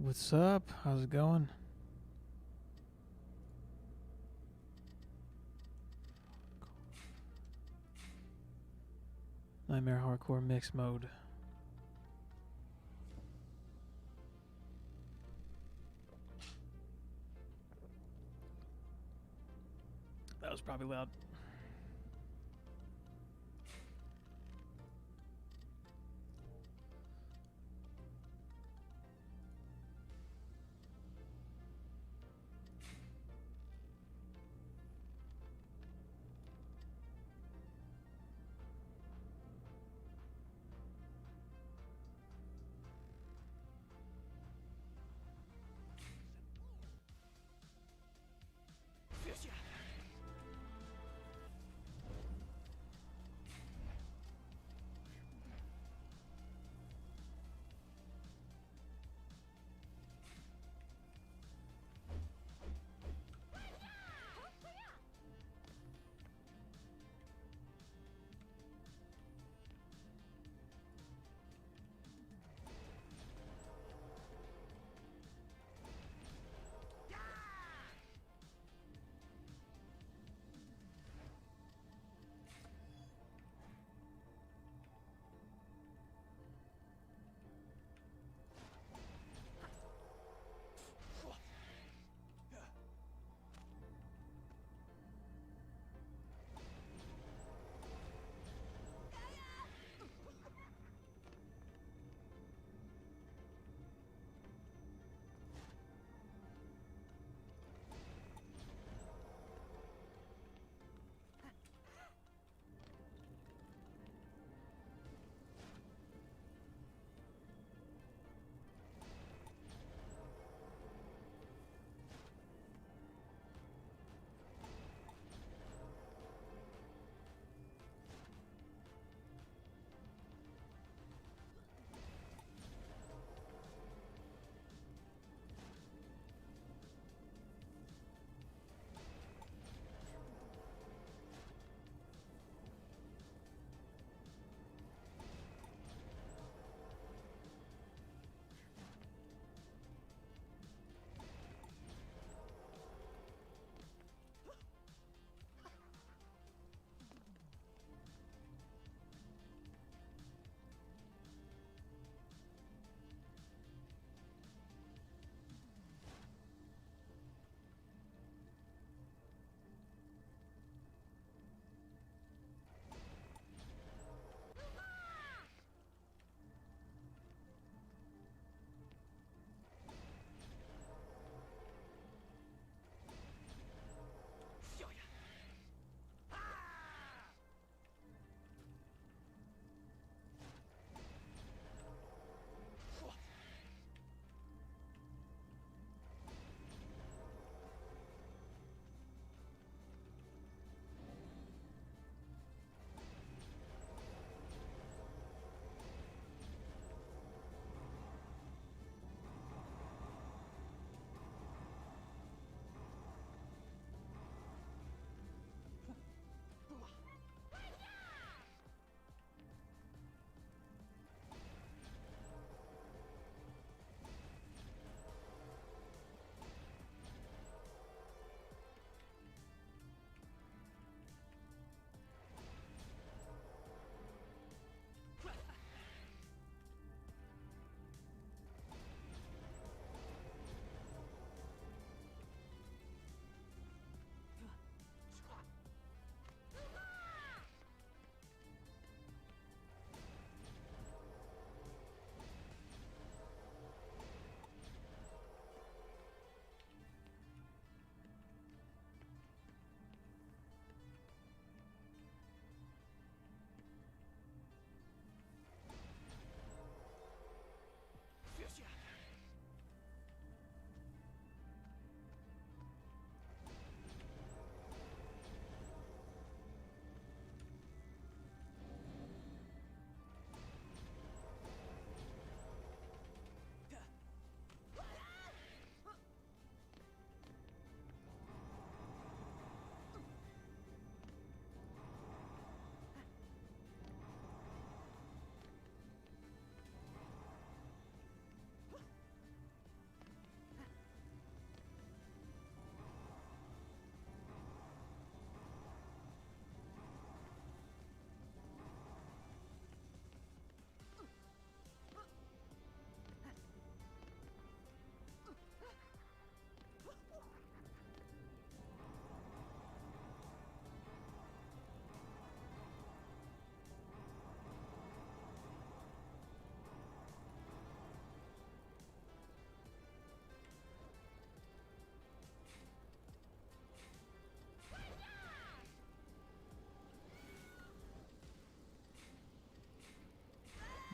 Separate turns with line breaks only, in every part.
What's up? How's it going? Nightmare Hardcore Mix Mode. That was probably loud.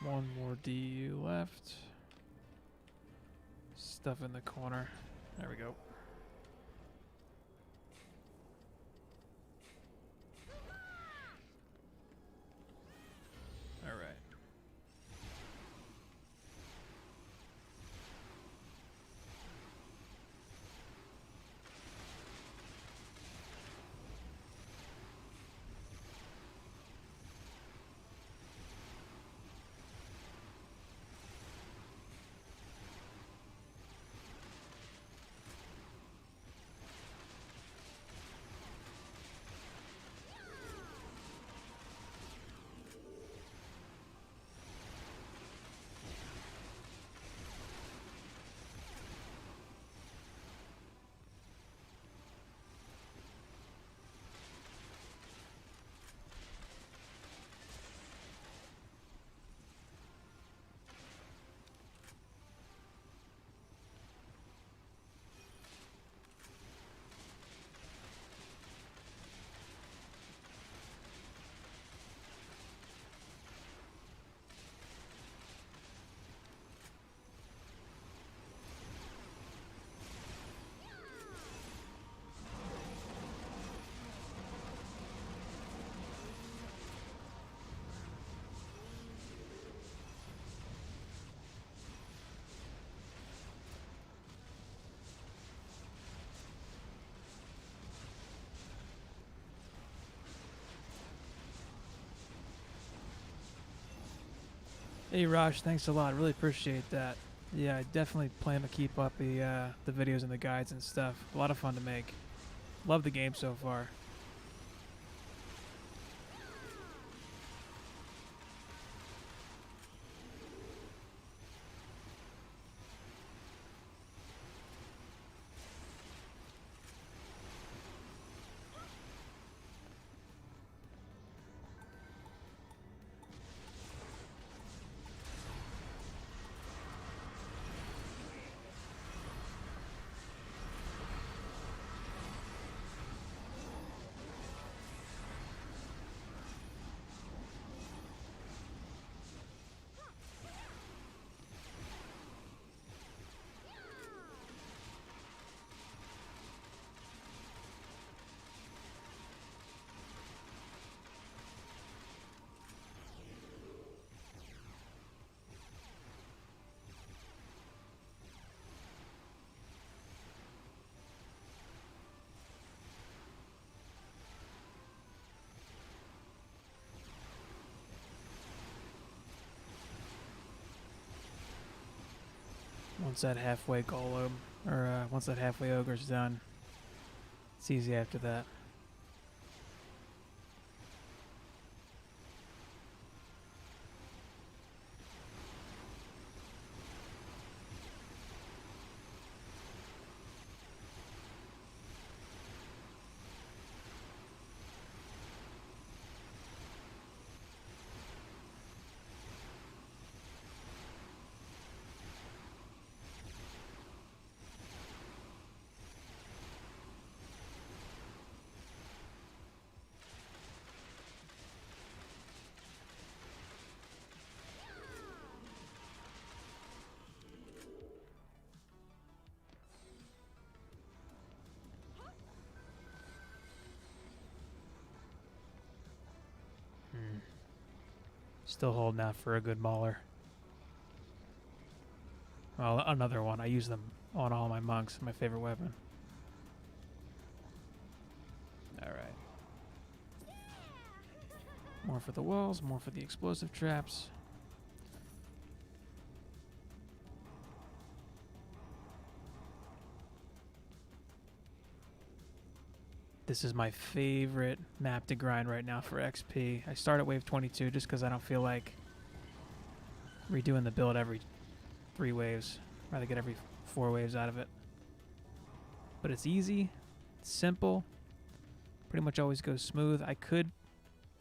One more DU left. Stuff in the corner. There we go. All right. Hey Raj, thanks a lot. Really appreciate that. Yeah, I definitely plan to keep up the videos and the guides and stuff. A lot of fun to make. Love the game so far. Once that halfway golem, or once that halfway ogre's done, it's easy after that. Still holding out for a good mauler. Well, another one. I use them on all my monks. My favorite weapon. Alright. More for the walls, more for the explosive traps. This is my favorite map to grind right now for XP. I start at wave 22 just because I don't feel like redoing the build every 3 waves. I'd rather get every 4 waves out of it. But it's easy, it's simple, pretty much always goes smooth. I could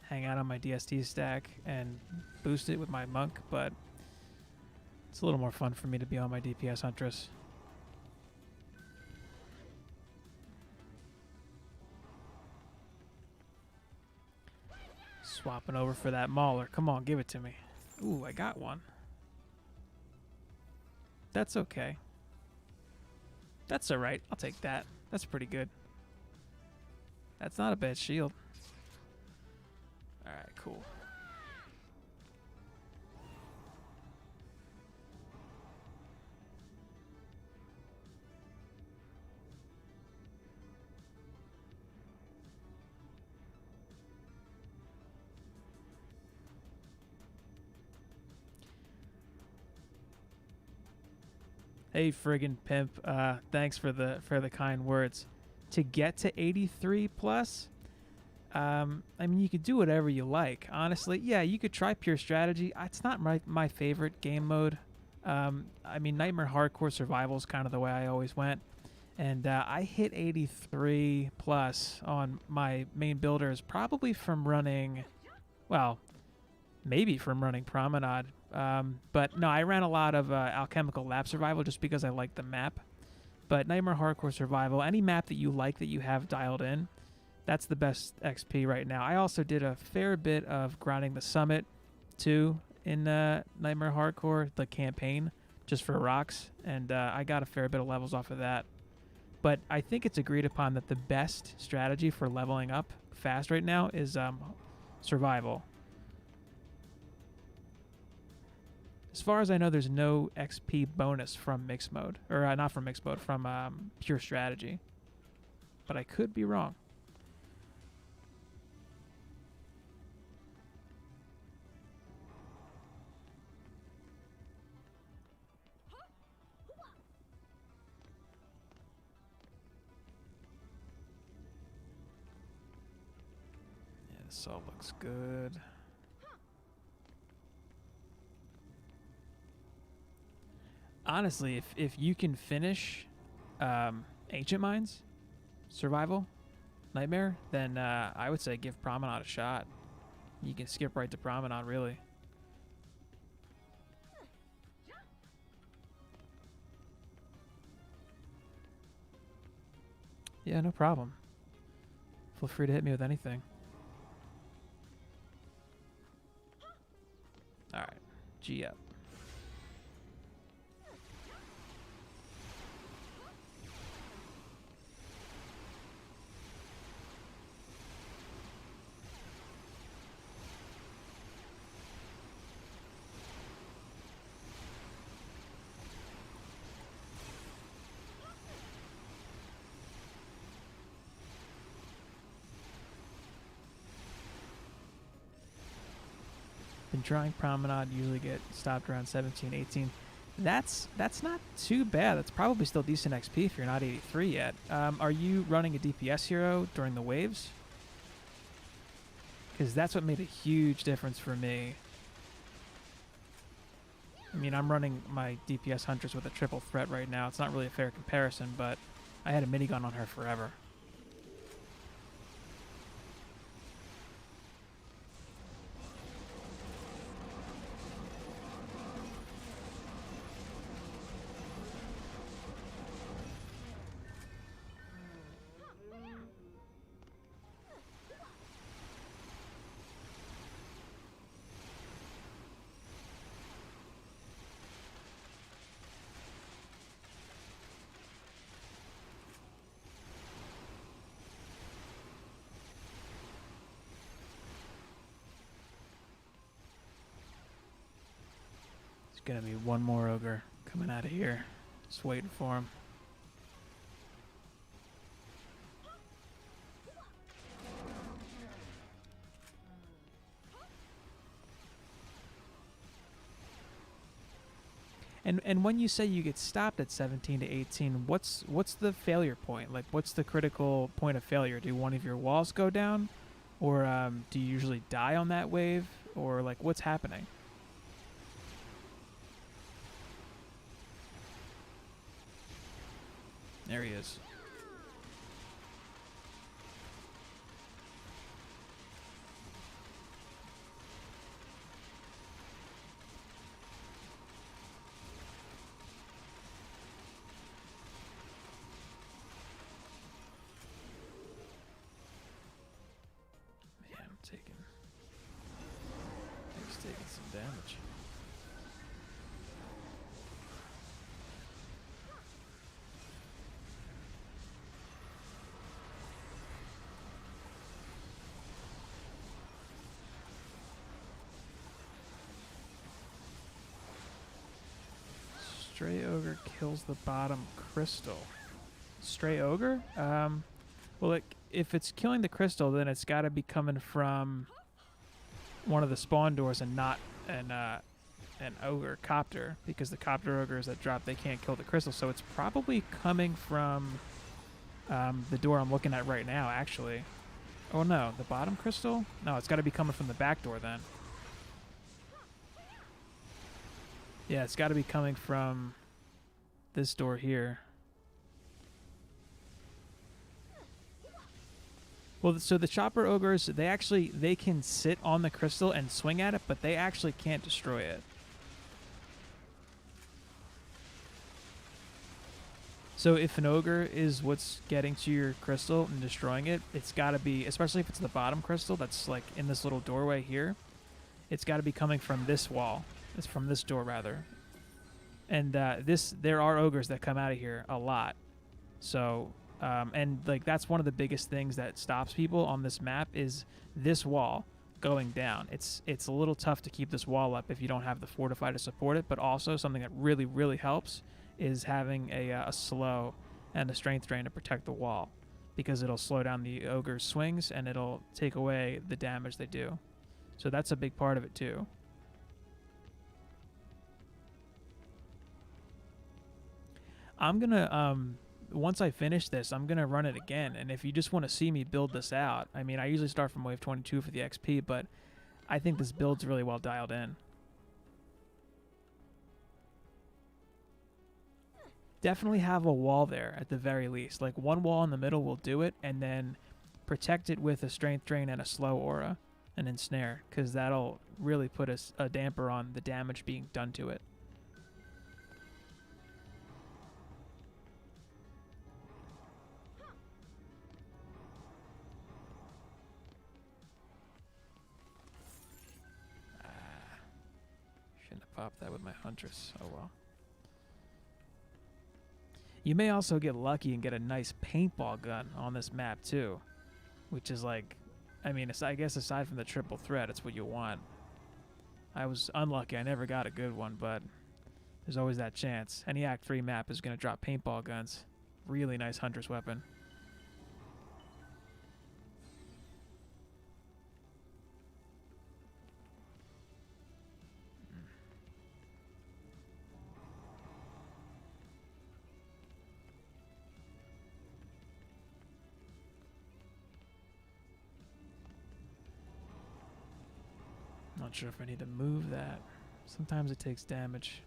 hang out on my DST stack and boost it with my monk, but it's a little more fun for me to be on my DPS Huntress. Swapping over for that mauler. Come on, give it to me. Ooh, I got one. That's okay. That's alright. I'll take that. That's pretty good. That's not a bad shield. Alright, cool. Hey, friggin' pimp. Thanks for the kind words. To get to 83 plus, I mean, you could do whatever you like. Honestly, yeah, you could try pure strategy. It's not my favorite game mode. I mean, Nightmare Hardcore Survival is kind of the way I always went. And I hit 83 plus on my main builders, probably from running, well, maybe from running Promenade. But no, I ran a lot of Alchemical Lab Survival just because I like the map. But Nightmare Hardcore Survival, any map that you like that you have dialed in, that's the best XP right now. I also did a fair bit of grinding the summit too in Nightmare Hardcore, the campaign, just for rocks. And I got a fair bit of levels off of that. But I think it's agreed upon that the best strategy for leveling up fast right now is survival. As far as I know, there's no XP bonus from mixed mode. Or not from mixed mode, from pure strategy. But I could be wrong. Yeah, this all looks good. Honestly, if you can finish Ancient Mines, Survival, Nightmare, then I would say give Promenade a shot. You can skip right to Promenade, really. Yeah, no problem. Feel free to hit me with anything. Alright, G up. Been trying Promenade, usually get stopped around 17, 18. That's not too bad. That's probably still decent XP if you're not 83 yet. Are you running a DPS hero during the waves? Because that's what made a huge difference for me. I mean, I'm running my DPS Huntress with a triple threat right now. It's not really a fair comparison, but I had a minigun on her forever. Gonna be one more ogre coming out of here. Just waiting for him. And when you say you get stopped at 17 to 18, what's the failure point? Like, what's the critical point of failure? Do one of your walls go down, or do you usually die on that wave, or like what's happening? There he is. Man, I'm taking some damage. Stray Ogre kills the bottom crystal. Stray Ogre? Well, if it's killing the crystal, then it's got to be coming from one of the spawn doors and not an ogre copter, because the copter ogres that drop, they can't kill the crystal. So it's probably coming from the door I'm looking at right now, actually. Oh, no. The bottom crystal? No, it's got to be coming from the back door then. Yeah, it's got to be coming from this door here. Well, so the chopper ogres, they can sit on the crystal and swing at it, but they actually can't destroy it. So if an ogre is what's getting to your crystal and destroying it, it's got to be, especially if it's the bottom crystal that's like in this little doorway here, it's got to be coming from this wall. It's from this door, rather. And there are ogres that come out of here a lot. So... and like that's one of the biggest things that stops people on this map is this wall going down. It's a little tough to keep this wall up if you don't have the fortify to support it, but also something that really, really helps is having a slow and a strength drain to protect the wall, because it'll slow down the ogre's swings and it'll take away the damage they do. So that's a big part of it too. I'm gonna once I finish this, I'm going to run it again. And if you just want to see me build this out, I mean, I usually start from wave 22 for the XP, but I think this build's really well dialed in. Definitely have a wall there at the very least. Like one wall in the middle will do it, and then protect it with a strength drain and a slow aura, and ensnare, because that'll really put a damper on the damage being done to it. Pop that with my Huntress. Oh well. You may also get lucky and get a nice paintball gun on this map too, which is like, I mean, I guess aside from the triple threat, it's what you want. I was unlucky. I never got a good one, but there's always that chance. Any Act 3 map is going to drop paintball guns. Really nice Huntress weapon. Not sure if I need to move that. Sometimes it takes damage.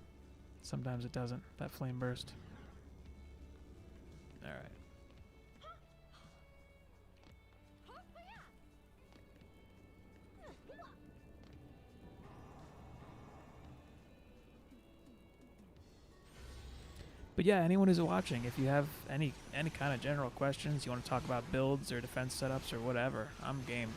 Sometimes it doesn't. That flame burst. Alright. But yeah, anyone who's watching, if you have any kind of general questions, you want to talk about builds or defense setups or whatever, I'm game.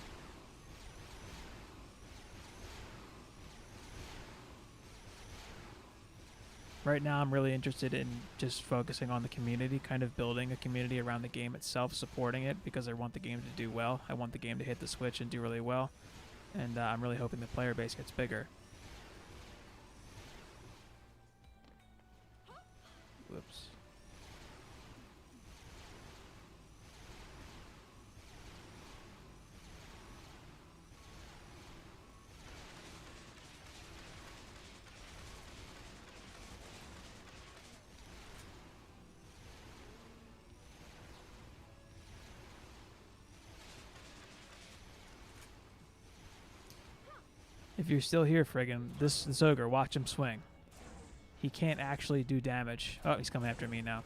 Right now, I'm really interested in just focusing on the community, kind of building a community around the game itself, supporting it, because I want the game to do well. I want the game to hit the switch and do really well. And I'm really hoping the player base gets bigger. Whoops. If you're still here, friggin', this ogre, watch him swing. He can't actually do damage. Oh, he's coming after me now.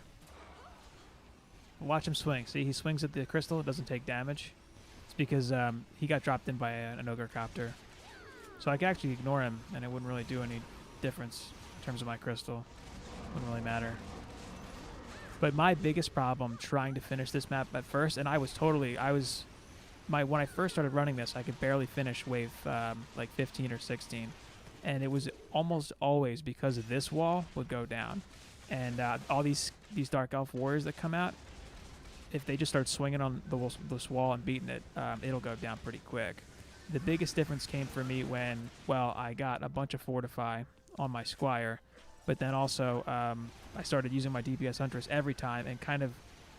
Watch him swing. See, he swings at the crystal. It doesn't take damage. It's because he got dropped in by an ogre copter. So I could actually ignore him, and it wouldn't really do any difference in terms of my crystal. Wouldn't really matter. But my biggest problem trying to finish this map at first, and when I first started running this, I could barely finish wave like 15 or 16. and it was almost always because of this wall would go down. And all these Dark Elf warriors that come out, if they just start swinging on this wall and beating it, it'll go down pretty quick. The biggest difference came for me when, well, I got a bunch of Fortify on my Squire, but then also I started using my DPS Huntress every time and kind of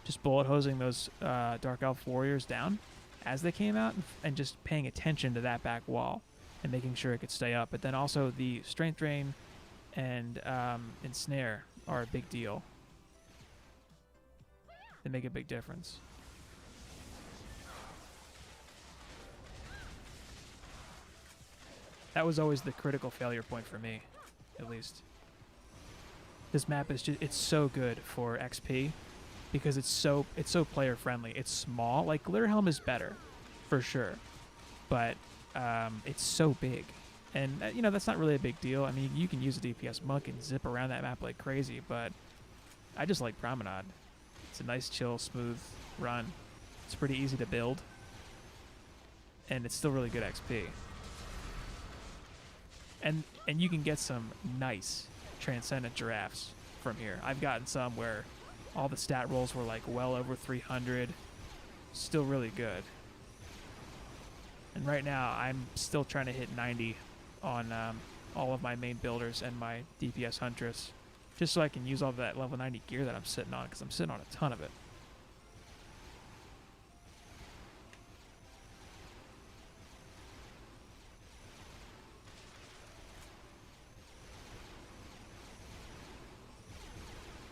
just bullet hosing those Dark Elf warriors down as they came out, and just paying attention to that back wall and making sure it could stay up. But then also the Strength Drain and Ensnare are a big deal. They make a big difference. That was always the critical failure point for me, at least. This map is just—it's so good for XP because it's so player friendly. It's small. Like Glitterhelm is better, for sure, but it's so big, and you know that's not really a big deal. I mean, you can use a DPS monk and zip around that map like crazy, but I just like Promenade. It's a nice, chill, smooth run. It's pretty easy to build, and it's still really good XP. And you can get some nice transcendent giraffes from here. I've gotten some where all the stat rolls were like well over 300. Still really good. And right now I'm still trying to hit 90 on all of my main builders and my DPS Huntress, just so I can use all of that level 90 gear that I'm sitting on, because I'm sitting on a ton of it.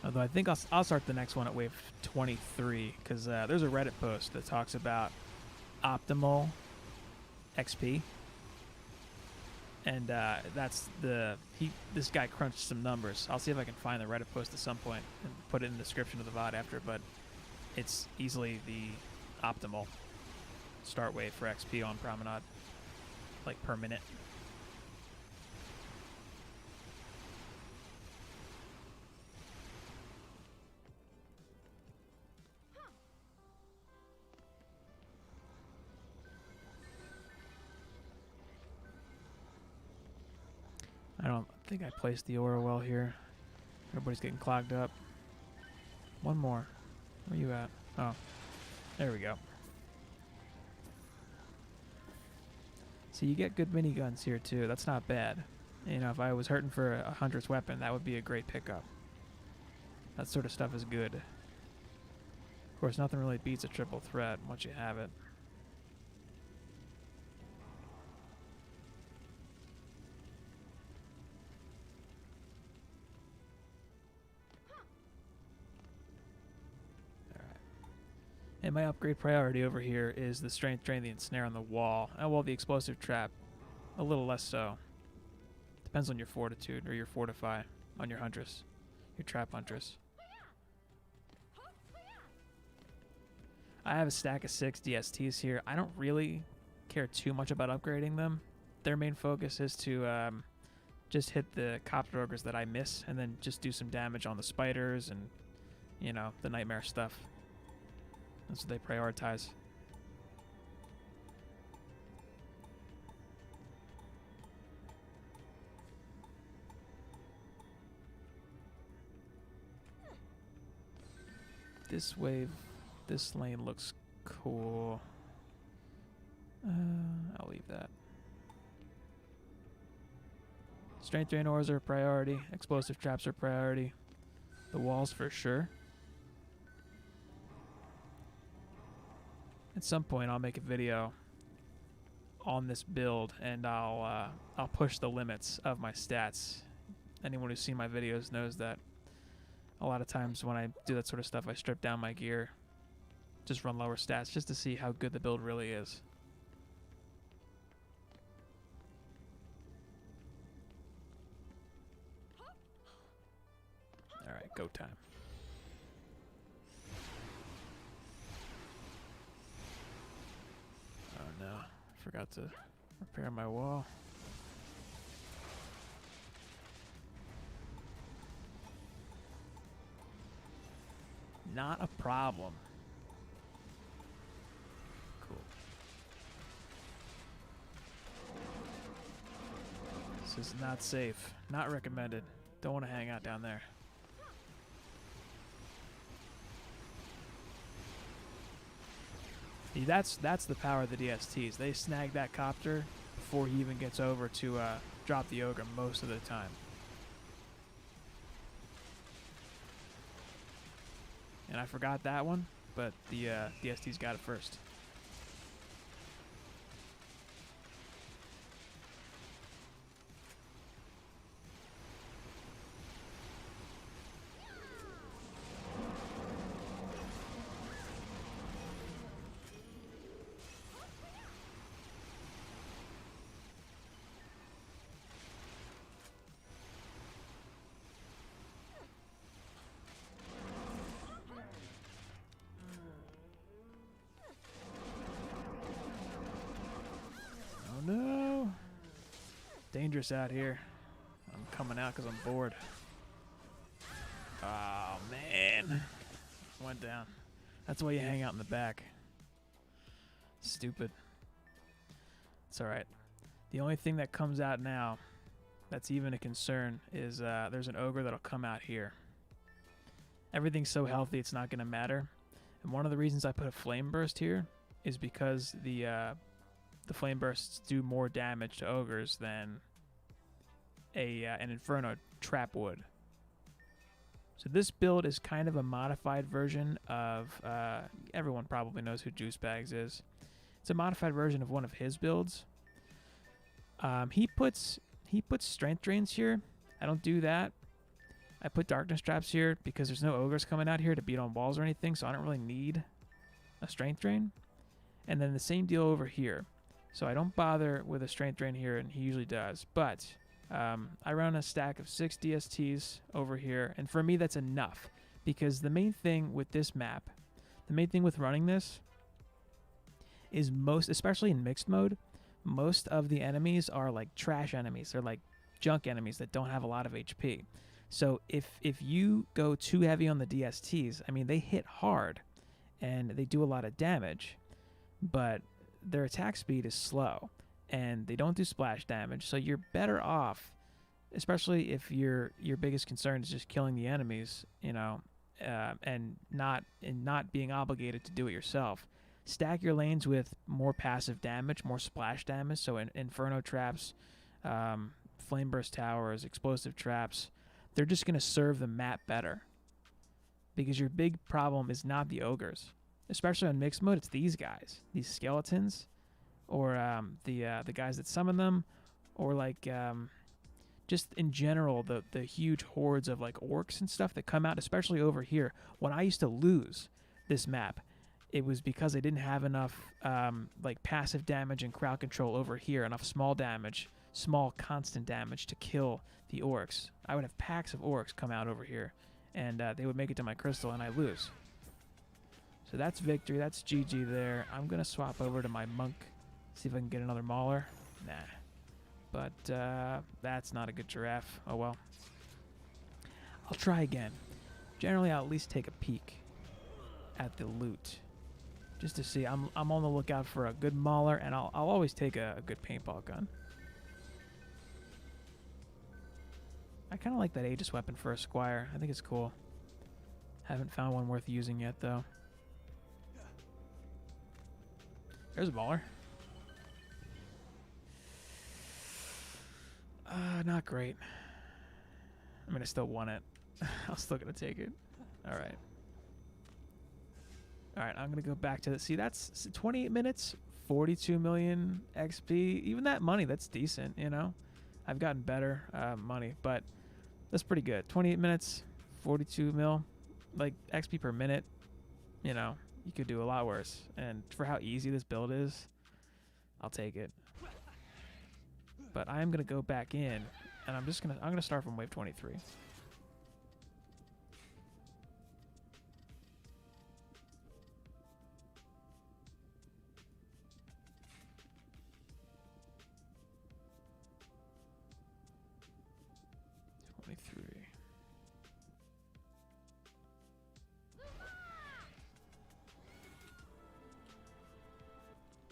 Although I think I'll start the next one at wave 23, because there's a Reddit post that talks about optimal XP, and that's this guy crunched some numbers. I'll see if I can find the Reddit post at some point and put it in the description of the VOD after, but it's easily the optimal start wave for XP on Promenade, like per minute. I don't think I placed the aura well here. Everybody's getting clogged up. One more. Where you at? Oh, there we go. So you get good miniguns here too. That's not bad. You know, if I was hurting for a hunter's weapon, that would be a great pickup. That sort of stuff is good. Of course, nothing really beats a triple threat once you have it. And my upgrade priority over here is the Strength Drain, the Ensnare on the wall. And well, the Explosive Trap, a little less so. Depends on your Fortitude or your Fortify on your Huntress, your Trap Huntress. I have a stack of 6 DSTs here. I don't really care too much about upgrading them. Their main focus is to just hit the Copter Ogres that I miss, and then just do some damage on the spiders and, you know, the nightmare stuff. That's what they prioritize. This wave, this lane looks cool. I'll leave that. Strength Drain ores are a priority. Explosive traps are a priority. The walls for sure. At some point, I'll make a video on this build, and I'll push the limits of my stats. Anyone who's seen my videos knows that a lot of times when I do that sort of stuff, I strip down my gear, just run lower stats, just to see how good the build really is. All right, go time. No, forgot to repair my wall. Not a problem. Cool. This is not safe. Not recommended. Don't want to hang out down there. See, that's the power of the DSTs. They snag that copter before he even gets over to drop the ogre most of the time. And I forgot that one, but the DSTs got it first. No. Dangerous out here. I'm coming out because I'm bored. Oh, man. Went down. That's why you hang out in the back. Stupid. It's alright. The only thing that comes out now that's even a concern is there's an ogre that'll come out here. Everything's so healthy it's not going to matter. And one of the reasons I put a flame burst here is because the flame bursts do more damage to ogres than an Inferno trap would. So this build is kind of a modified version of, everyone probably knows who Juice Bags is. It's a modified version of one of his builds. He puts strength drains here. I don't do that. I put darkness traps here because there's no ogres coming out here to beat on walls or anything, so I don't really need a strength drain. And then the same deal over here. So I don't bother with a strength drain here, and he usually does. But I run a stack of 6 DSTs over here, and for me that's enough. Because the main thing with this map, the main thing with running this, is especially in mixed mode, most of the enemies are like trash enemies. They're like junk enemies that don't have a lot of HP. So if you go too heavy on the DSTs, I mean, they hit hard, and they do a lot of damage, but their attack speed is slow, and they don't do splash damage, so you're better off, especially if your biggest concern is just killing the enemies, you know, and not being obligated to do it yourself. Stack your lanes with more passive damage, more splash damage, so Inferno traps, Flame Burst towers, explosive traps, they're just going to serve the map better. Because your big problem is not the ogres. Especially on mixed mode, it's these guys, these skeletons, or the guys that summon them, or like just in general the huge hordes of like orcs and stuff that come out, especially over here. When I used to lose this map, it was because I didn't have enough like passive damage and crowd control over here, enough small damage, small constant damage to kill the orcs. I would have packs of orcs come out over here, and they would make it to my crystal, and I lose. So that's victory. That's GG there. I'm going to swap over to my monk, see if I can get another mauler. Nah. But that's not a good giraffe. Oh well. I'll try again. Generally, I'll at least take a peek at the loot, just to see. I'm on the lookout for a good mauler, and I'll always take a good paintball gun. I kind of like that Aegis weapon for a squire. I think it's cool. Haven't found one worth using yet, though. There's a mauler. Not great. I mean, I still want it. I'm still going to take it. All right. All right, I'm going to go back to the... See, that's 28 minutes, 42 million XP. Even that money, that's decent, you know? I've gotten better money, but that's pretty good. 28 minutes, 42 mil. Like, XP per minute, you know, you could do a lot worse. And for how easy this build is, I'll take it. But I'm going to go back in, and I'm going to start from wave 23.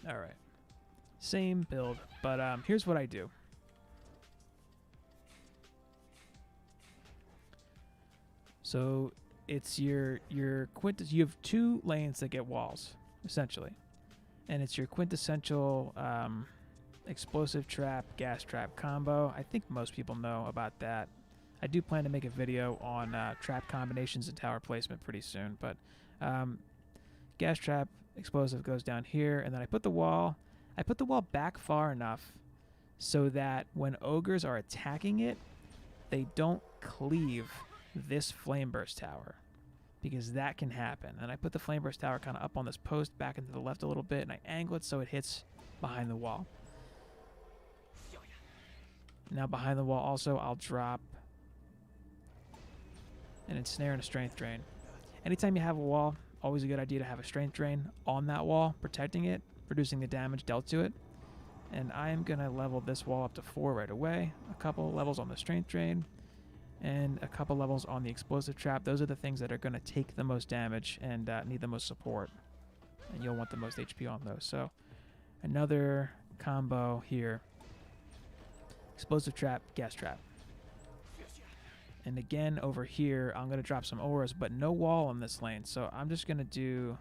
All right. Same build, but here's what I do. So it's your you have 2 lanes that get walls, essentially. And it's your quintessential explosive trap, gas trap combo. I think most people know about that. I do plan to make a video on trap combinations and tower placement pretty soon, but gas trap explosive goes down here, and then I put the wall back far enough so that when ogres are attacking it, they don't cleave this flame burst tower, because that can happen. And I put the flame burst tower kind of up on this post back into the left a little bit, and I angle it so it hits behind the wall. Now behind the wall also, I'll drop an ensnare and a strength drain. Anytime you have a wall, always a good idea to have a strength drain on that wall, protecting it, reducing the damage dealt to it. And I am going to level this wall up to 4 right away. A couple levels on the strength drain, and a couple levels on the explosive trap. Those are the things that are going to take the most damage and need the most support. And you'll want the most HP on those. So another combo here. Explosive trap, gas trap. And again, over here, I'm going to drop some auras, but no wall on this lane. So I'm just going to do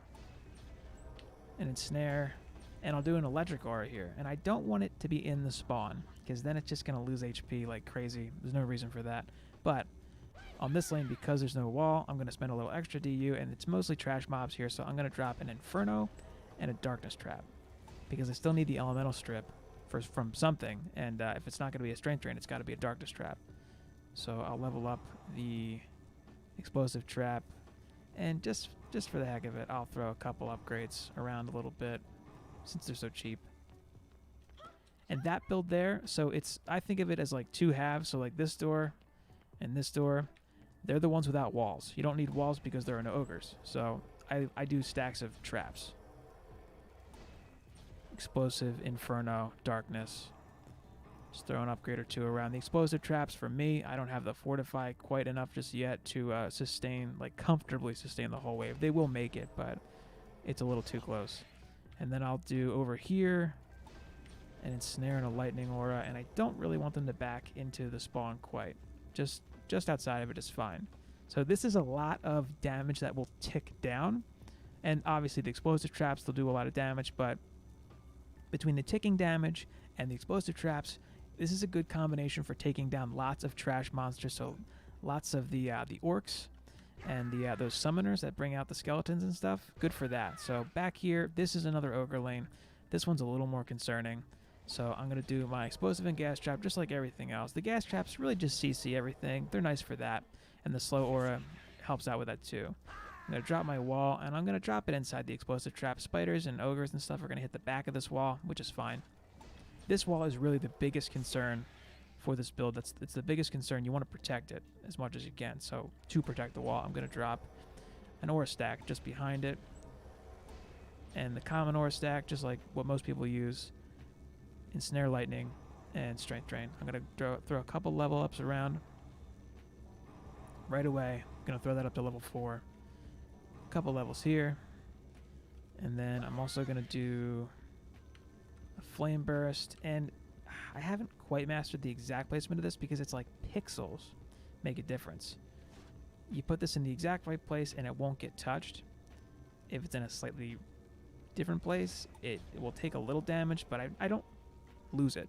an ensnare, and I'll do an electric aura here. And I don't want it to be in the spawn, because then it's just going to lose HP like crazy. There's no reason for that. But on this lane, because there's no wall, I'm going to spend a little extra DU, and it's mostly trash mobs here, so I'm going to drop an Inferno and a Darkness Trap, because I still need the Elemental Strip from something, and if it's not going to be a Strength Drain, it's got to be a Darkness Trap. So I'll level up the Explosive Trap, and just for the heck of it, I'll throw a couple upgrades around a little bit, since they're so cheap. And that build there, so I think of it as like 2 halves, so like this door and this door, they're the ones without walls. You don't need walls because there are no ogres. So I do stacks of traps. Explosive, Inferno, Darkness. Just throw an upgrade or 2 around. The explosive traps, for me, I don't have the Fortify quite enough just yet to comfortably sustain the whole wave. They will make it, but it's a little too close. And then I'll do over here an Ensnare and a Lightning Aura, and I don't really want them to back into the spawn quite. Just outside of it is fine. So this is a lot of damage that will tick down, and obviously the explosive traps, they'll do a lot of damage, but between the ticking damage and the explosive traps, this is a good combination for taking down lots of trash monsters. So lots of the orcs and those summoners that bring out the skeletons and stuff. Good for that. So back here, this is another ogre lane. This one's a little more concerning. So I'm going to do my explosive and gas trap just like everything else. The gas traps really just CC everything. They're nice for that. And the slow aura helps out with that too. I'm going to drop my wall, and I'm going to drop it inside the explosive trap. Spiders and ogres and stuff are going to hit the back of this wall, which is fine. This wall is really the biggest concern for this build. It's the biggest concern. You want to protect it as much as you can. So to protect the wall, I'm going to drop an aura stack just behind it. And the common aura stack, just like what most people use, Ensnare Lightning and Strength Drain. I'm going to throw a couple level ups around. Right away, I'm going to throw that up to level 4. A couple levels here. And then I'm also going to do a Flame Burst. And I haven't quite mastered the exact placement of this because it's like pixels make a difference. You put this in the exact right place and it won't get touched. If it's in a slightly different place, it will take a little damage, but I don't lose it.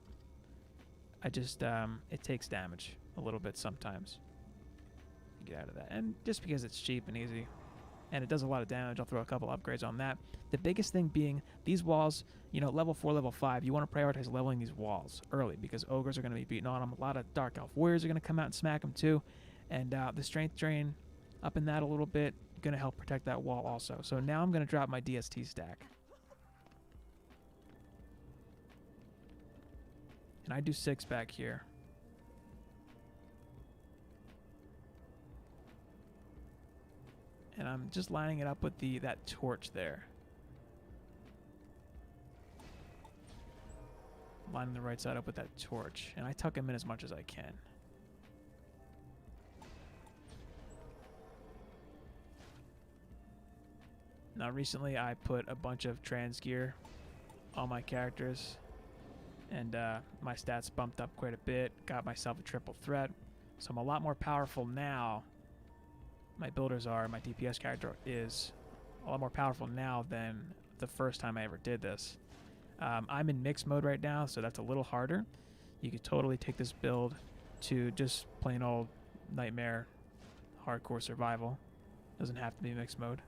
I just, it takes damage a little bit sometimes. Get out of that. And just because it's cheap and easy, and it does a lot of damage, I'll throw a couple upgrades on that. The biggest thing being these walls, level 4, level 5, you want to prioritize leveling these walls early because ogres are going to be beating on them. A lot of Dark Elf Warriors are going to come out and smack them too. And the Strength Drain, up in that a little bit, going to help protect that wall also. So now I'm going to drop my DST stack. And I do 6 back here. And I'm just lining it up with that torch there. Lining the right side up with that torch. And I tuck him in as much as I can. Now recently I put a bunch of trans gear on my characters. And my stats bumped up quite a bit. Got myself a triple threat. So I'm a lot more powerful now my builders are, my DPS character is a lot more powerful now than the first time I ever did this. I'm in mixed mode right now, so that's a little harder. You could totally take this build to just plain old nightmare hardcore survival. Doesn't have to be mixed mode.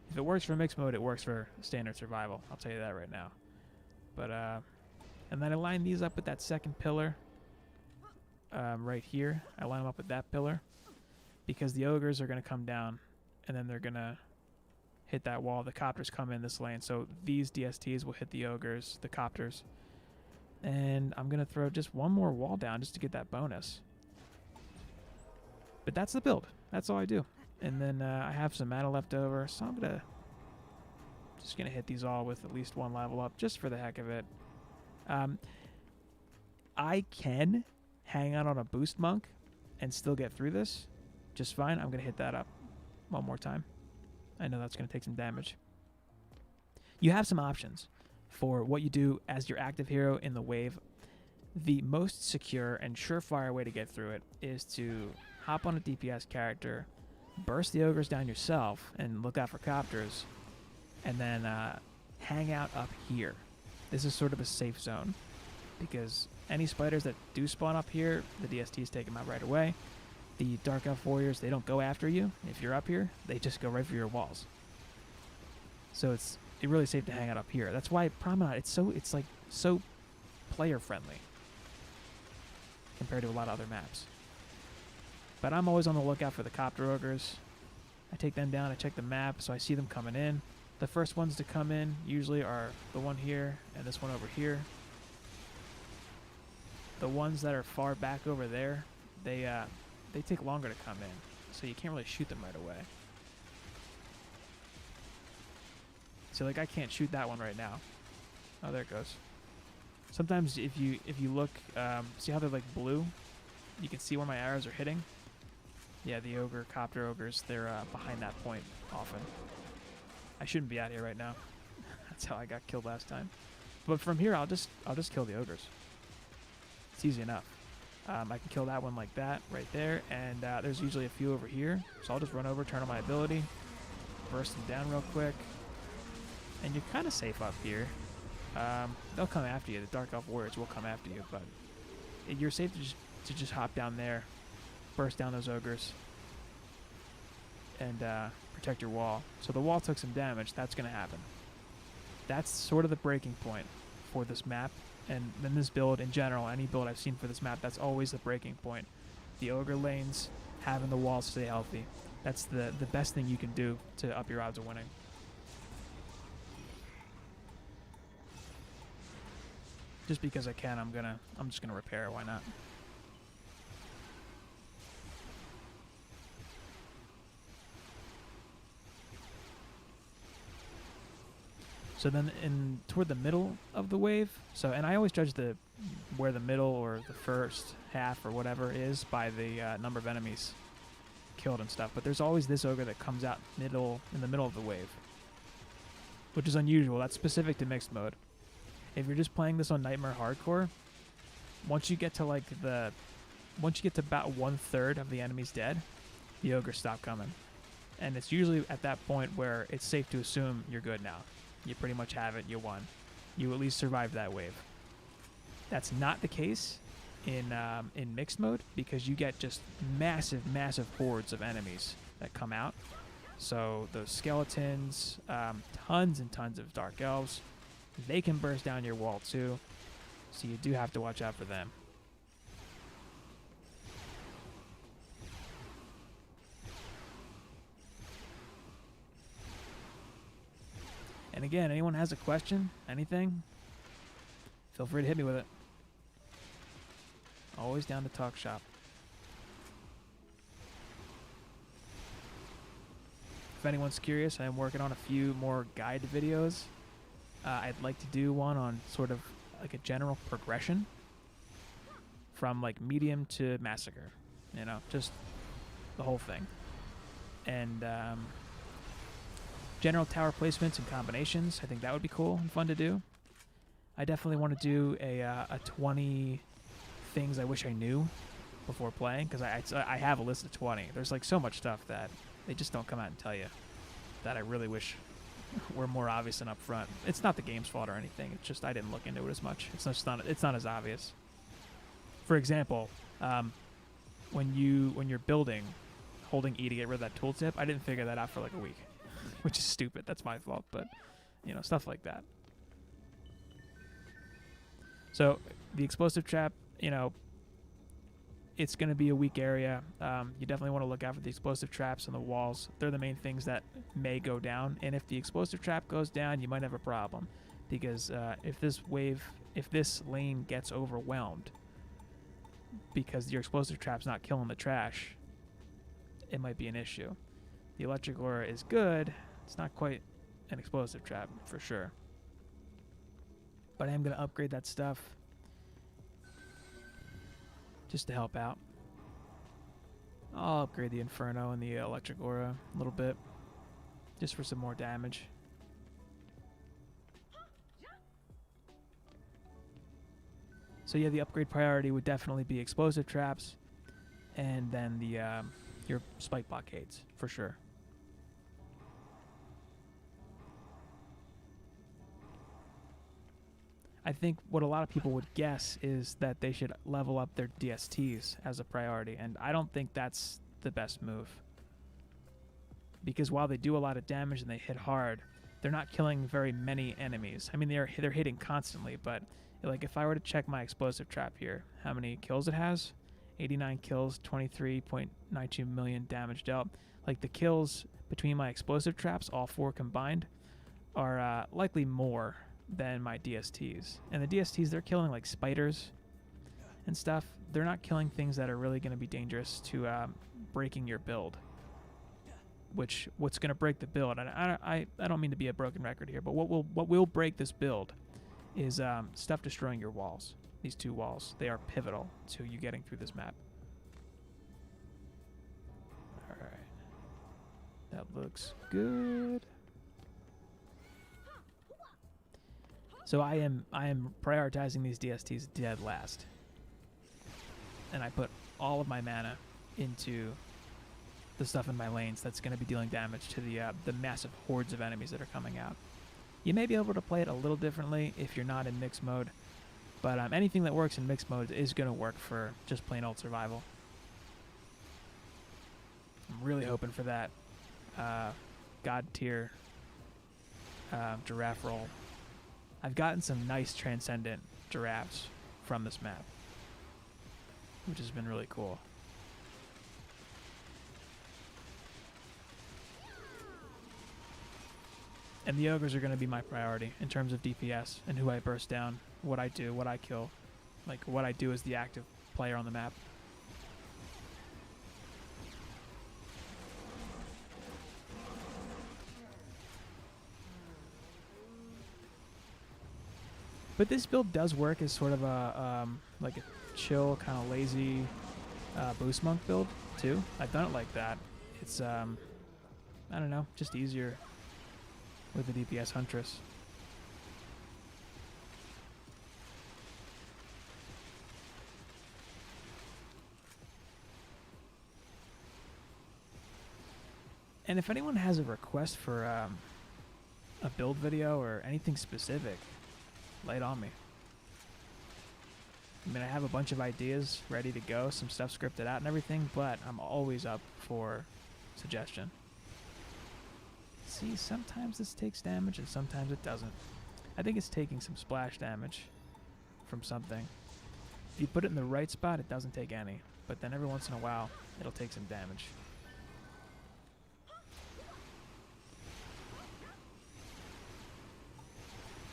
If it works for mixed mode, it works for standard survival. I'll tell you that right now. But and then I line these up with that second pillar right here. I line them up with that pillar because the ogres are going to come down and then they're going to hit that wall. The copters come in this lane, so these DSTs will hit the ogres, the copters. And I'm going to throw just one more wall down just to get that bonus. But that's the build. That's all I do. And then I have some mana left over, so I'm just gonna hit these all with at least one level up, just for the heck of it. I can hang out on a boost monk and still get through this just fine. I'm gonna hit that up one more time. I know that's gonna take some damage. You have some options for what you do as your active hero in the wave. The most secure and surefire way to get through it is to hop on a DPS character, burst the ogres down yourself, and look out for copters, and then hang out up here. This is sort of a safe zone, because any spiders that do spawn up here, the DSTs take them out right away. The Dark Elf Warriors, they don't go after you. If you're up here, they just go right for your walls. So it's really safe to hang out up here. That's why Promenade, it's like so player friendly compared to a lot of other maps. But I'm always on the lookout for the copter ogres. I take them down, I check the map, so I see them coming in. The first ones to come in usually are the one here and this one over here. The ones that are far back over there, they take longer to come in, so you can't really shoot them right away. So like I can't shoot that one right now. Oh, there it goes. Sometimes if you look, see how they're like blue? You can see where my arrows are hitting. Yeah, the copter ogres, they're behind that point often. I shouldn't be out here right now. That's how I got killed last time. But from here, I'll just kill the ogres. It's easy enough. I can kill that one like that right there, and there's usually a few over here. So I'll just run over, turn on my ability, burst them down real quick, and you're kind of safe up here. They'll come after you. The Dark Elf Warriors will come after you, but you're safe to just hop down there, burst down those ogres, and protect your wall. So the wall took some damage. That's going to happen. That's sort of the breaking point for this map, and then this build in general, any build I've seen for this map, that's always the breaking point. The ogre lanes, having the walls stay healthy. That's the best thing you can do to up your odds of winning. Just because I can, I'm just gonna repair. Why not? So then toward the middle of the wave, and I always judge where the middle or the first half or whatever is by the number of enemies killed and stuff. But there's always this ogre that comes out in the middle of the wave, which is unusual. That's specific to mixed mode. If you're just playing this on Nightmare Hardcore, once you get to about 1/3 of the enemies dead, the ogres stop coming. And it's usually at that point where it's safe to assume you're good now. You pretty much have it, you won. You at least survived that wave. That's not the case in mixed mode, because you get just massive, massive hordes of enemies that come out. So those skeletons, tons and tons of dark elves, they can burst down your wall too. So you do have to watch out for them. And again, anyone has a question, anything, feel free to hit me with it. Always down to talk shop. If anyone's curious, I am working on a few more guide videos. I'd like to do one on sort of like a general progression from like medium to massacre, just the whole thing. And general tower placements and combinations, I think that would be cool and fun to do. I definitely want to do a 20 things I wish I knew before playing, because I have a list of 20. There's like so much stuff that they just don't come out and tell you, that I really wish were more obvious and upfront. It's not the game's fault or anything. It's just I didn't look into it as much. It's not as obvious. For example, when you're building, holding E to get rid of that tooltip, I didn't figure that out for like a week, which is stupid. That's my fault, but you know, stuff like that. So the explosive trap, you know, it's going to be a weak area. You definitely want to look out for the explosive traps on the walls. They're the main things that may go down. And if the explosive trap goes down, you might have a problem, because if this lane gets overwhelmed because your explosive trap's not killing the trash, it might be an issue. The electric aura is good. It's not quite an explosive trap for sure. But I am going to upgrade that stuff just to help out. I'll upgrade the Inferno and the electric aura a little bit, just for some more damage. So yeah, the upgrade priority would definitely be explosive traps, and then the your spike blockades for sure. I think what a lot of people would guess is that they should level up their DSTs as a priority, and I don't think that's the best move. Because while they do a lot of damage and they hit hard, they're not killing very many enemies. I mean, they're hitting constantly, but like if I were to check my explosive trap here, how many kills it has? 89 kills, 23.92 million damage dealt. Like the kills between my explosive traps, all four combined, are likely more than my DSTs. And the DSTs, they're killing like spiders and stuff. They're not killing things that are really going to be dangerous to breaking your build. What's going to break the build, and I don't mean to be a broken record here, but what will break this build is stuff destroying your walls. These two walls, they are pivotal to you getting through this map. All right, that looks good. So I am prioritizing these DSTs dead last, and I put all of my mana into the stuff in my lanes that's going to be dealing damage to the massive hordes of enemies that are coming out. You may be able to play it a little differently if you're not in mixed mode, but anything that works in mixed mode is going to work for just plain old survival. I'm really hoping for that God tier giraffe roll. I've gotten some nice transcendent giraffes from this map, which has been really cool. And the ogres are going to be my priority in terms of DPS and who I burst down, what I do, what I kill. Like what I do as the active player on the map. But this build does work as sort of a like a chill, kind of lazy boost monk build too. I've done it like that. It's I don't know, just easier with the DPS Huntress. And if anyone has a request for a build video or anything specific, lay it on me. I mean, I have a bunch of ideas ready to go, some stuff scripted out and everything, but I'm always up for suggestion. See, sometimes this takes damage and sometimes it doesn't. I think it's taking some splash damage from something. If you put it in the right spot, it doesn't take any, but then every once in a while, it'll take some damage.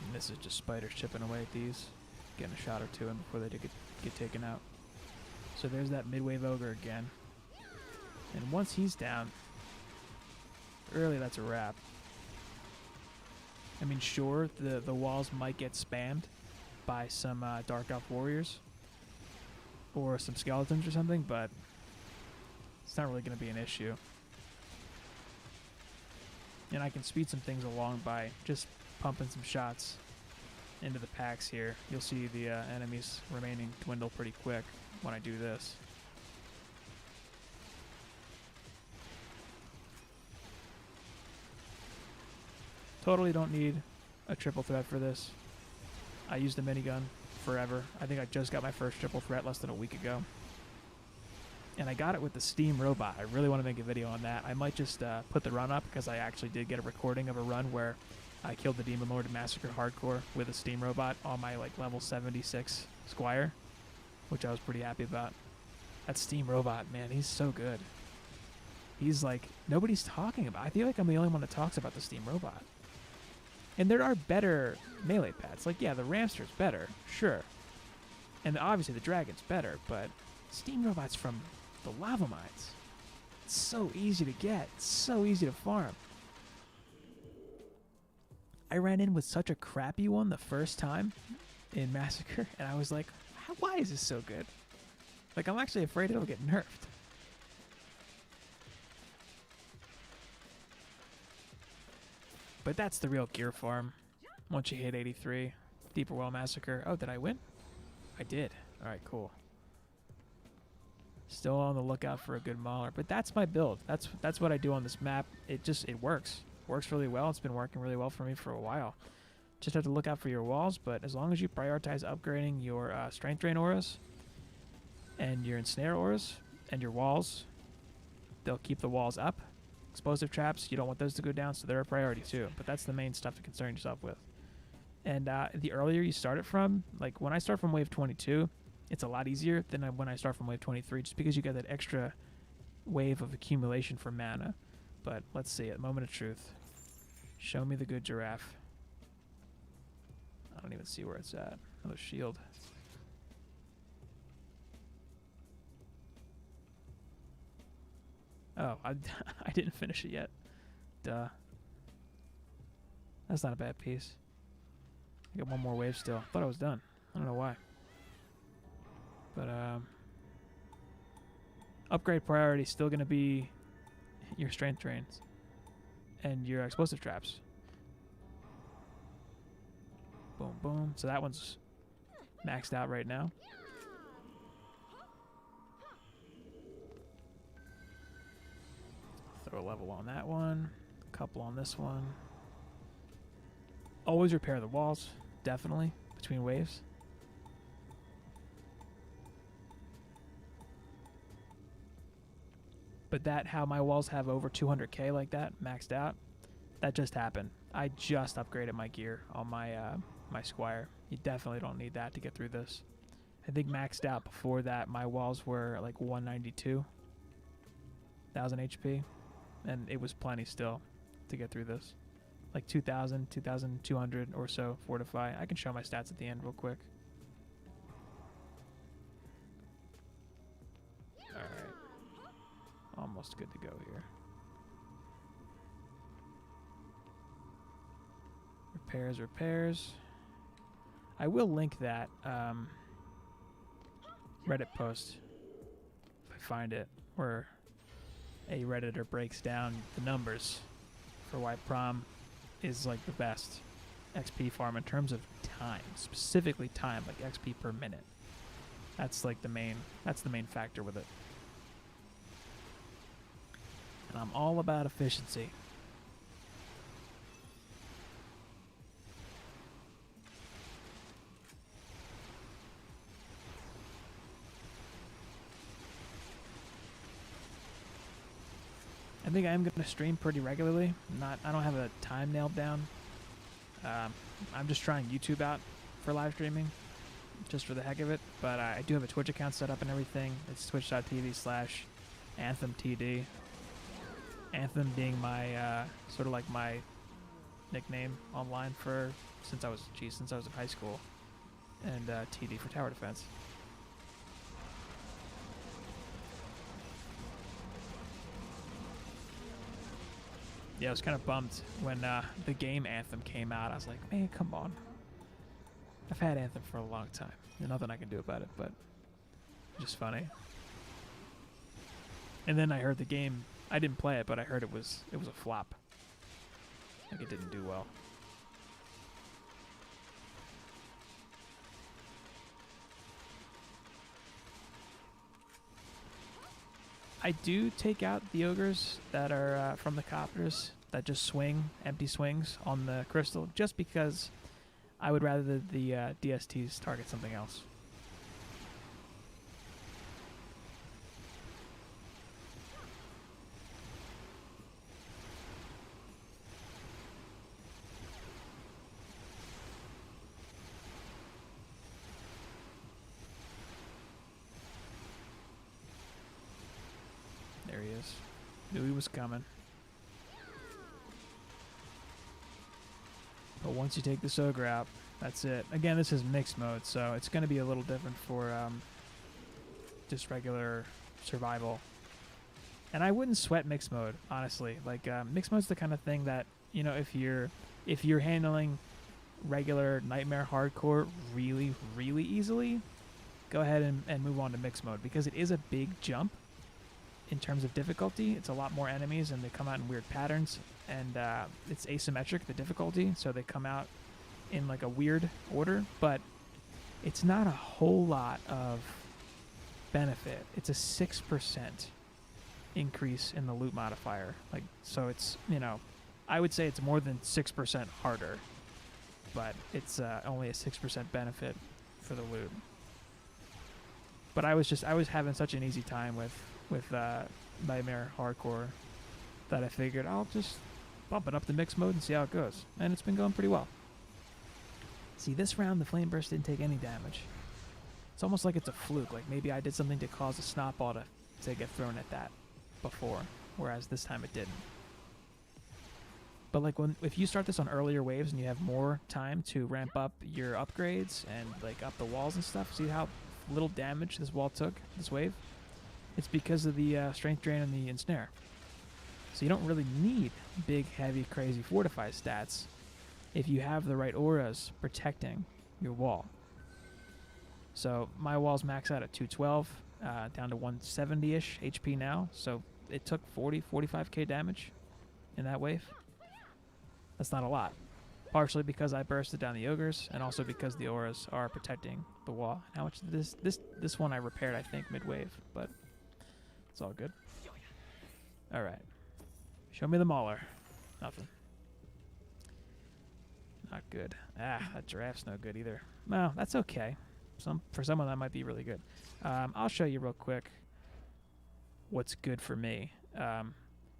And this is just spiders chipping away at these, getting a shot or two in before they get taken out. So there's that mid-wave ogre again. And once he's down, really that's a wrap. I mean, sure, the walls might get spammed by some Dark Elf warriors or some skeletons or something, but it's not really going to be an issue. And I can speed some things along by just pumping some shots into the packs here. You'll see the enemies remaining dwindle pretty quick when I do this. Totally don't need a triple threat for this. I used a minigun forever. I think I just got my first triple threat less than a week ago. And I got it with the Steam robot. I really want to make a video on that. I might just put the run up because I actually did get a recording of a run where I killed the Demon Lord and Massacre Hardcore with a Steam robot on my like level 76 Squire, which I was pretty happy about. That Steam robot, man, he's so good. He's like, nobody's talking about. I feel like I'm the only one that talks about the Steam robot. And there are better melee pads. Like, yeah, the Ramster's better, sure. And obviously the Dragon's better, but Steam robot's from the lava mines. It's so easy to get. It's so easy to farm. I ran in with such a crappy one the first time in Massacre, and I was like, why is this so good? Like, I'm actually afraid it'll get nerfed. But that's the real gear farm. Once you hit 83, Deeper Well Massacre. Oh, did I win? I did. All right, cool. Still on the lookout for a good mauler, but that's my build. That's what I do on this map. It works. Works really well. It's been working really well for me for a while. Just have to look out for your walls, but as long as you prioritize upgrading your Strength Drain auras and your Ensnare auras and your walls, they'll keep the walls up. Explosive traps, you don't want those to go down, so they're a priority too. But that's the main stuff to concern yourself with. And the earlier you start it from, like when I start from wave 22, it's a lot easier than when I start from wave 23, just because you get that extra wave of accumulation for mana. But let's see it. Moment of truth. Show me the good giraffe. I don't even see where it's at. Another shield. Oh, I didn't finish it yet. Duh. That's not a bad piece. I got one more wave still. Thought I was done. I don't know why. But upgrade priority is still going to be your strength drains and your explosive traps. Boom, boom. So that one's maxed out right now. Throw a level on that one. A couple on this one. Always repair the walls, definitely, between waves. But how my walls have over 200k like that, maxed out, that just happened. I just upgraded my gear on my my Squire. You definitely don't need that to get through this. I think maxed out before that, my walls were like 192,000 HP, and it was plenty still to get through this. Like 2,000, 2,200 or so fortify. I can show my stats at the end real quick. Alright. Almost good to go here. Repairs, repairs. I will link that Reddit post if I find it, where a Redditor breaks down the numbers for why Prom is like the best XP farm in terms of time, specifically time, like XP per minute. That's like the main factor with it. And I'm all about efficiency. I think I am going to stream pretty regularly. I don't have a time nailed down. I'm just trying YouTube out for live streaming, just for the heck of it. But I do have a Twitch account set up and everything. It's twitch.tv/AnthemTD. Anthem being my sort of like my nickname online since I was in high school, and TD for tower defense. Yeah, I was kind of bummed when the game Anthem came out. I was like, man, come on. I've had Anthem for a long time. There's nothing I can do about it, but just funny. And then I heard the game. I didn't play it, but I heard it was a flop. Like, it didn't do well. I do take out the ogres that are from the copters that just swing, empty swings on the crystal, just because I would rather the DSTs target something else. There he is. Knew he was coming. But once you take this ogre out, that's it. Again, this is mixed mode, so it's going to be a little different for just regular survival. And I wouldn't sweat mixed mode, honestly. Like mixed mode's the kind of thing that, you know, if you're handling regular Nightmare Hardcore really, really easily, go ahead and move on to mixed mode, because it is a big jump in terms of difficulty. It's a lot more enemies, and they come out in weird patterns, and it's asymmetric, the difficulty, so they come out in like a weird order, but it's not a whole lot of benefit. It's a 6% increase in the loot modifier. Like, so it's, you know, I would say it's more than 6% harder, but it's only a 6% benefit for the loot. But I was having such an easy time with Nightmare Hardcore that I figured I'll just bump it up to mixed mode and see how it goes. And it's been going pretty well. See, this round the Flame Burst didn't take any damage. It's almost like it's a fluke. Like maybe I did something to cause a snot ball to get thrown at that before, whereas this time it didn't. But like if you start this on earlier waves and you have more time to ramp up your upgrades and like up the walls and stuff, see how little damage this wall took, this wave? It's because of the strength drain and the ensnare. So you don't really need big, heavy, crazy fortify stats if you have the right auras protecting your wall. So my walls max out at 212, down to 170-ish HP now. So it took 45k damage in that wave. That's not a lot. Partially because I bursted down the ogres, and also because the auras are protecting the wall. How much did this one I repaired, I think, mid-wave, but it's all good. All right. Show me the mauler. Nothing. Not good. Ah, that giraffe's no good either. No, that's okay. For someone that might be really good. I'll show you real quick what's good for me.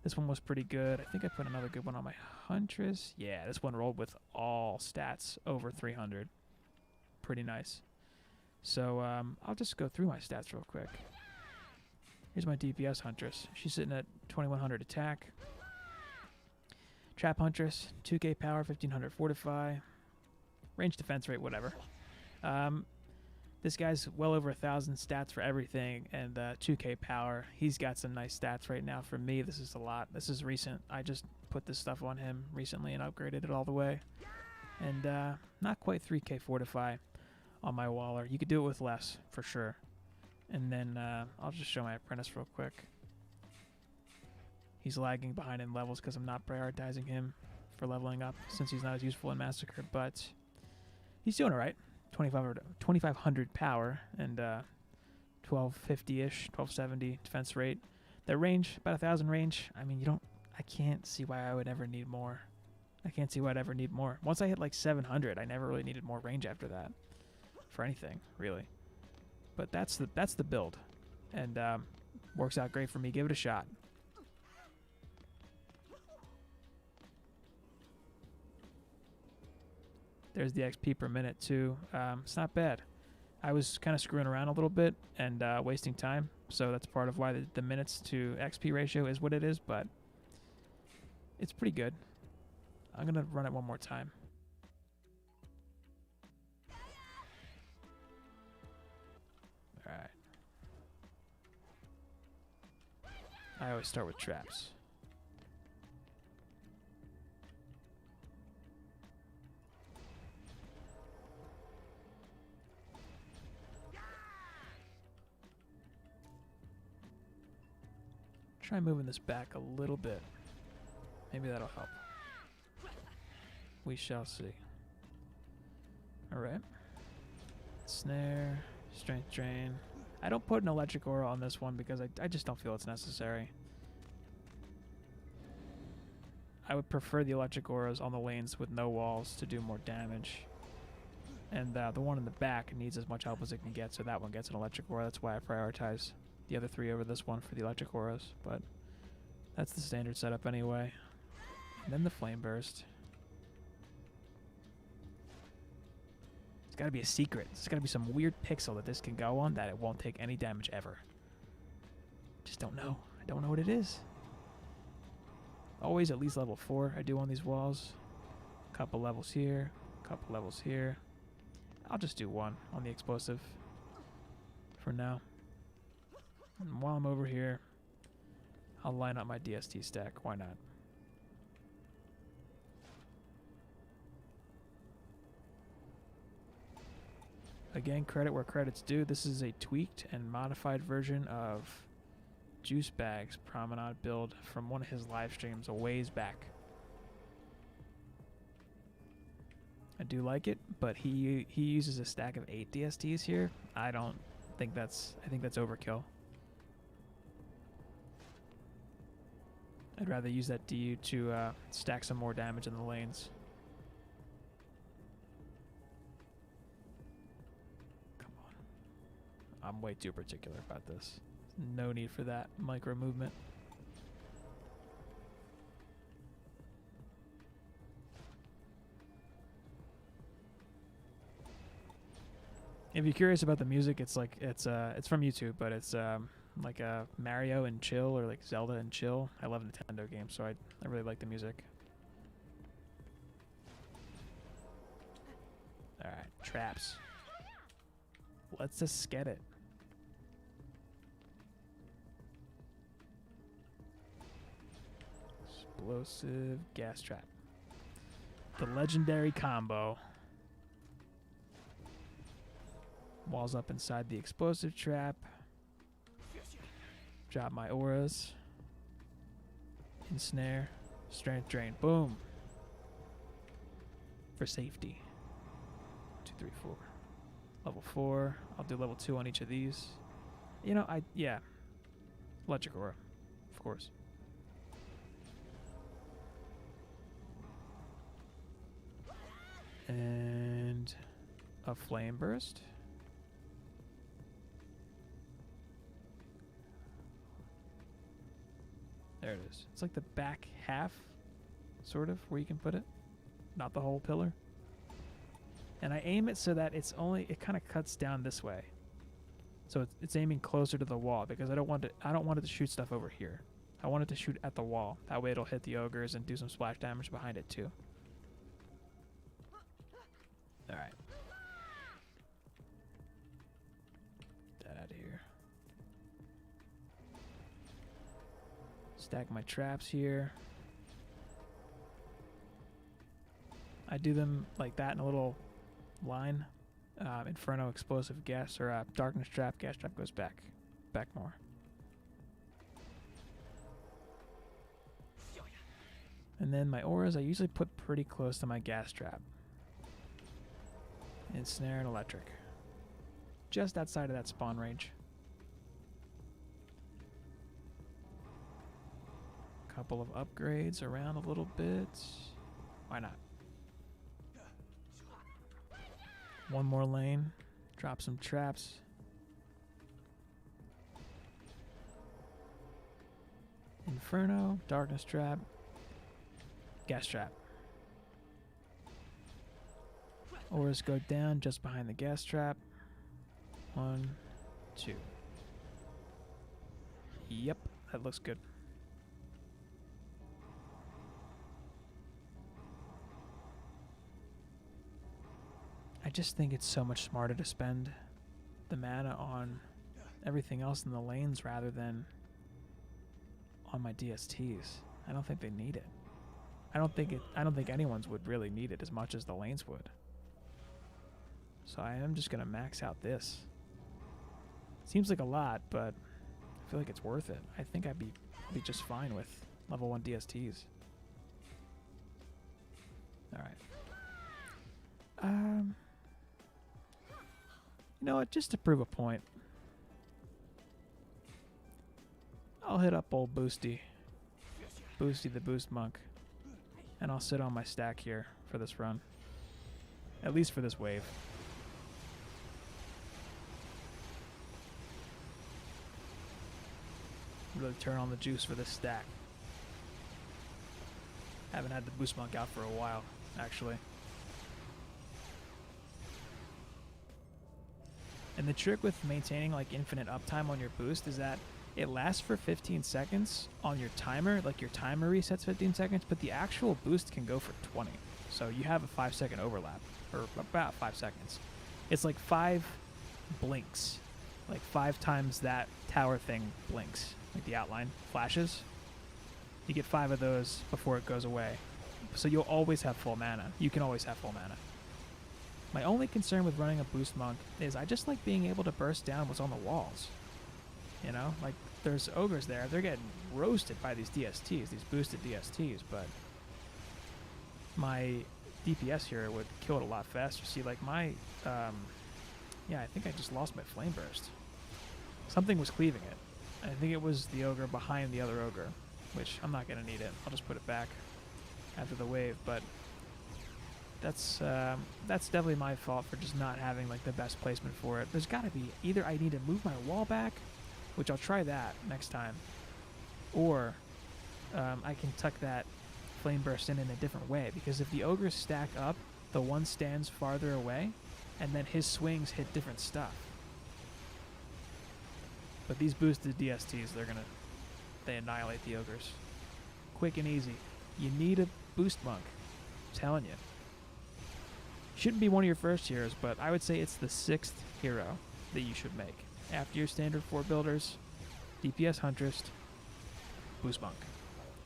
This one was pretty good. I think I put another good one on my Huntress. Yeah, this one rolled with all stats over 300. Pretty nice. So I'll just go through my stats real quick. Here's my DPS Huntress. She's sitting at 2100 attack. Trap Huntress, 2k power, 1500 fortify. Range defense rate, whatever. This guy's well over 1,000 stats for everything, and 2k power. He's got some nice stats right now. For me, this is a lot. This is recent. I just put this stuff on him recently and upgraded it all the way. And not quite 3k fortify on my Waller. You could do it with less, for sure. And then I'll just show my apprentice real quick. He's lagging behind in levels because I'm not prioritizing him for leveling up, since he's not as useful in Massacre, but he's doing all right. 2500 power and 1250-ish, 1270 defense rate. That range, about 1,000 range. I mean, I can't see why I would ever need more. I can't see why I'd ever need more. Once I hit like 700, I never really needed more range after that for anything, really. But that's the build, and works out great for me. Give it a shot. There's the XP per minute too. It's not bad. I was kind of screwing around a little bit and wasting time, so that's part of why the minutes to XP ratio is what it is, but it's pretty good. I'm going to run it one more time. Alright. I always start with traps. Try moving this back a little bit. Maybe that'll help. We shall see. Alright. Snare, strength drain. I don't put an electric aura on this one because I just don't feel it's necessary. I would prefer the electric auras on the lanes with no walls to do more damage. And the one in the back needs as much help as it can get, so that one gets an electric aura. That's why I prioritize the other 3 over this one for the electric auras. But that's the standard setup anyway. And then the flame burst. It's got to be a secret. There's got to be some weird pixel that this can go on that it won't take any damage ever. Just don't know. I don't know what it is. Always at least level 4 I do on these walls. Couple levels here. Couple levels here. I'll just do 1 on the explosive for now. And while I'm over here, I'll line up my DST stack. Why not? Again, credit where credit's due. This is a tweaked and modified version of Juice Bag's Promenade build from one of his live streams a ways back. I do like it, but he uses a stack of 8 DSTs here. I think that's overkill. I'd rather use that DU to stack some more damage in the lanes. Come on. I'm way too particular about this. No need for that micro movement. If you're curious about the music, it's from YouTube, but it's like a Mario and chill, or like Zelda and chill. I love Nintendo games, so I really like the music. All right, traps. Let's just get it. Explosive gas trap. The legendary combo. Walls up inside the explosive trap. Drop my auras. Ensnare. Strength drain. Boom. For safety. 2, 3, 4. Level 4. I'll do level 2 on each of these. You know, yeah. Electric aura. Of course. And a flame burst. There it is. It's like the back half, sort of, where you can put it. Not the whole pillar. And I aim it so that it kind of cuts down this way. So it's aiming closer to the wall, because I don't want it to shoot stuff over here. I want it to shoot at the wall. That way it'll hit the ogres and do some splash damage behind it too. Alright. Get that out of here. Stack my traps here. I do them like that in a little line. Inferno, explosive, gas, or darkness trap. Gas trap goes back more. And then my auras I usually put pretty close to my gas trap. Ensnare and electric. Just outside of that spawn range. Couple of upgrades around a little bit. Why not? One more lane. Drop some traps. Inferno, darkness trap, gas trap. Auras go down just behind the gas trap. 1, 2. Yep, that looks good. I just think it's so much smarter to spend the mana on everything else in the lanes rather than on my DSTs. I don't think they need it. I don't think anyone's would really need it as much as the lanes would. So I am just gonna max out this. Seems like a lot, but I feel like it's worth it. I think I'd be just fine with level 1 DSTs. All right. You know what? Just to prove a point, I'll hit up old Boosty. Boosty the Boost Monk. And I'll sit on my stack here for this run. At least for this wave. Really turn on the juice for this stack. Haven't had the boost monk out for a while, actually. And the trick with maintaining like infinite uptime on your boost is that it lasts for 15 seconds on your timer, like your timer resets 15 seconds, but the actual boost can go for 20. So you have a 5-second overlap, or about 5 seconds. It's like 5 blinks, like 5 times that tower thing blinks, like the outline flashes. You get 5 of those before it goes away. So you'll always have full mana. You can always have full mana. My only concern with running a boost monk is I just like being able to burst down what's on the walls. You know, like there's ogres there. They're getting roasted by these DSTs, these boosted DSTs, but my DPS here would kill it a lot faster. See, like my, yeah, I think I just lost my flame burst. Something was cleaving it. I think it was the ogre behind the other ogre, which I'm not going to need it. I'll just put it back after the wave, but that's definitely my fault for just not having like the best placement for it. There's got to be either I need to move my wall back, which I'll try that next time, or I can tuck that flame burst in a different way, because if the ogres stack up, the one stands farther away, and then his swings hit different stuff. But these boosted DSTs, they annihilate the ogres. Quick and easy. You need a boost monk. I'm telling you. Shouldn't be one of your first heroes, but I would say it's the 6th hero that you should make. After your standard 4 builders, DPS Huntress, boost monk.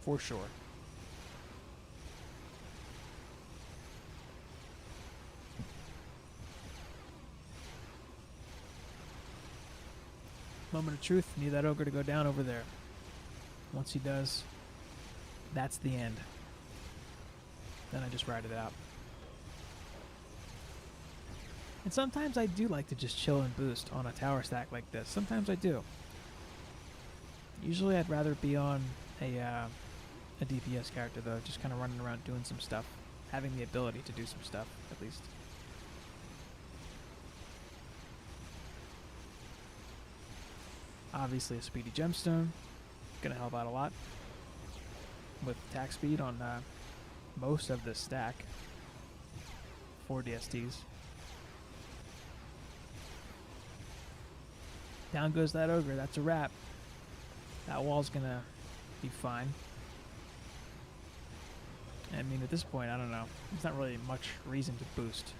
For sure. Moment of truth, need that ogre to go down over there. Once he does, that's the end. Then I just ride it out. And sometimes I do like to just chill and boost on a tower stack like this. Sometimes I do. Usually I'd rather be on a DPS character though, just kind of running around doing some stuff. Having the ability to do some stuff, at least. Obviously a speedy gemstone, gonna help out a lot with attack speed on most of this stack. 4 DSTs. Down goes that ogre, that's a wrap. That wall's gonna be fine. I mean, at this point, I don't know. There's not really much reason to boost.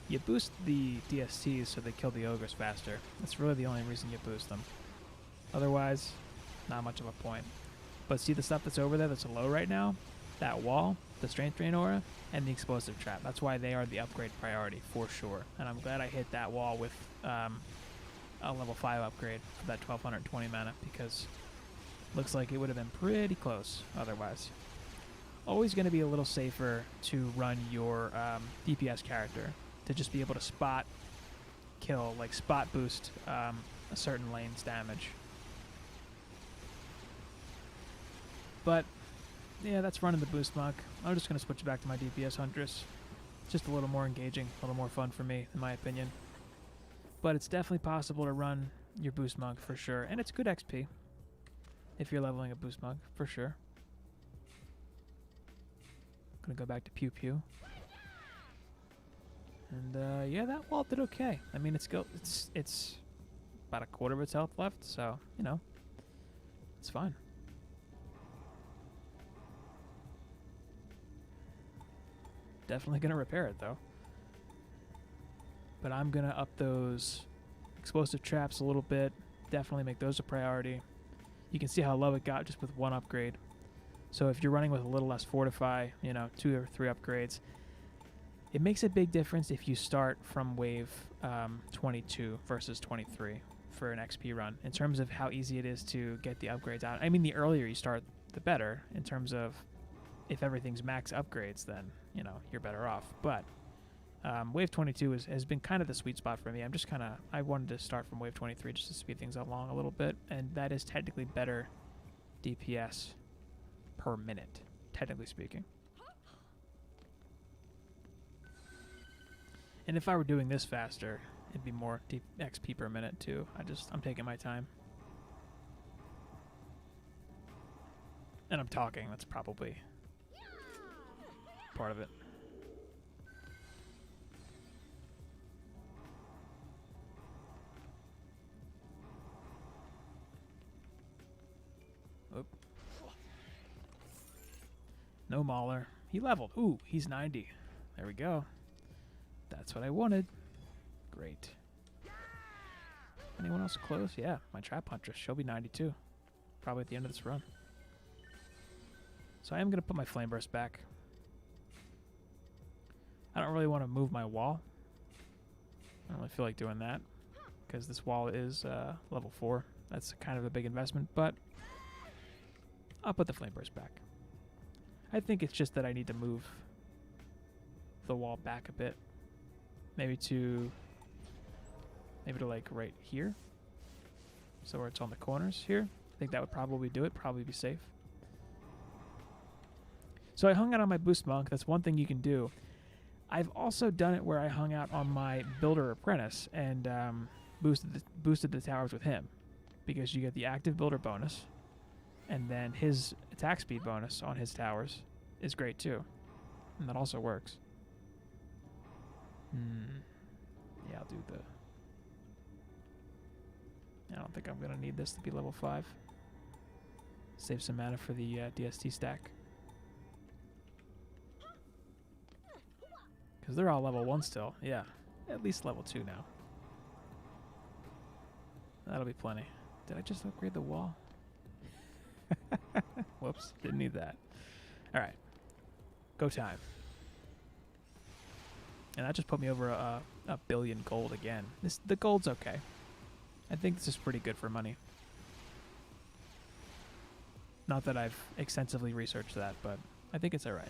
You boost the DSTs so they kill the ogres faster. That's really the only reason you boost them. Otherwise, not much of a point. But see the stuff that's over there that's low right now? That wall, the Strength Drain Aura, and the Explosive Trap. That's why they are the upgrade priority, for sure. And I'm glad I hit that wall with a level 5 upgrade for that 1220 mana, because looks like it would have been pretty close otherwise. Always going to be a little safer to run your DPS character, to just be able to spot kill, like spot boost a certain lane's damage. But yeah, that's running the boost monk. I'm just going to switch back to my DPS Huntress. Just a little more engaging, a little more fun for me, in my opinion. But it's definitely possible to run your boost monk for sure. And it's good XP if you're leveling a boost monk, for sure. Gonna go back to Pew Pew. And yeah, that wall did okay. I mean, it's about a quarter of its health left, so, you know, it's fine. Definitely gonna repair it though. But I'm gonna up those explosive traps a little bit. Definitely make those a priority. You can see how low it got just with 1 upgrade. So if you're running with a little less fortify, you know, 2 or 3 upgrades, it makes a big difference if you start from wave 22 versus 23 for an XP run, in terms of how easy it is to get the upgrades out. I mean, the earlier you start, the better, in terms of if everything's max upgrades, then, you know, you're better off. But wave 22 has been kind of the sweet spot for me. I wanted to start from wave 23 just to speed things along a little bit, and that is technically better DPS per minute, technically speaking. And if I were doing this faster, it'd be more XP per minute too. I'm taking my time. And I'm talking, that's probably part of it. Oop. No Mauler. He leveled. Ooh, he's 90. There we go. That's what I wanted. Great. Anyone else close? Yeah, my Trap Huntress. She'll be 92. Probably at the end of this run. So I am going to put my Flame Burst back. I don't really want to move my wall. I don't really feel like doing that, because this wall is level 4. That's kind of a big investment, but I'll put the Flame Burst back. I think it's just that I need to move the wall back a bit. Maybe to like right here. So where it's on the corners here. I think that would probably do it, probably be safe. So I hung out on my Boost Monk. That's one thing you can do. I've also done it where I hung out on my Builder Apprentice and boosted the towers with him, because you get the active builder bonus, and then his attack speed bonus on his towers is great too, and that also works. Yeah, I'll do the... I don't think I'm going to need this to be level 5. Save some mana for the DST stack. Because they're all level 1 still. Yeah, at least level 2 now. That'll be plenty. Did I just upgrade the wall? Whoops, didn't need that. Alright, go time. And that just put me over a billion gold again. The gold's okay. I think this is pretty good for money. Not that I've extensively researched that, but I think it's alright.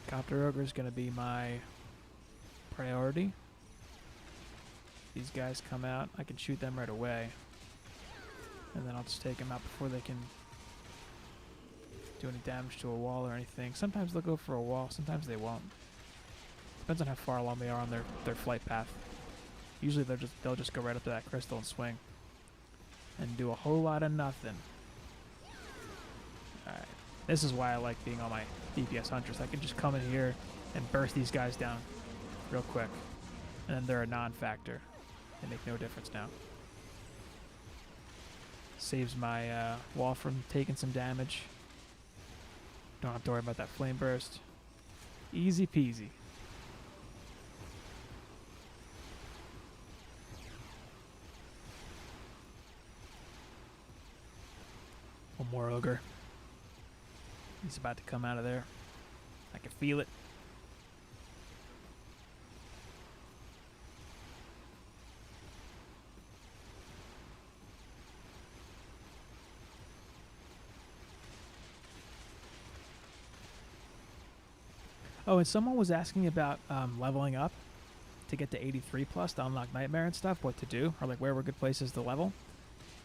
Copter Ogre is going to be my priority. These guys come out, I can shoot them right away. And then I'll just take them out before they can do any damage to a wall or anything. Sometimes they'll go for a wall, sometimes they won't. Depends on how far along they are on their flight path. Usually they'll just go right up to that crystal and swing. And do a whole lot of nothing. Alright. This is why I like being on my DPS Huntress. I can just come in here and burst these guys down real quick. And then they're a non-factor. They make no difference now. Saves my wall from taking some damage. Don't have to worry about that flame burst. Easy peasy. One more ogre. He's about to come out of there. I can feel it. Oh, and someone was asking about leveling up to get to 83 plus to unlock Nightmare and stuff, what to do, or like where were good places to level.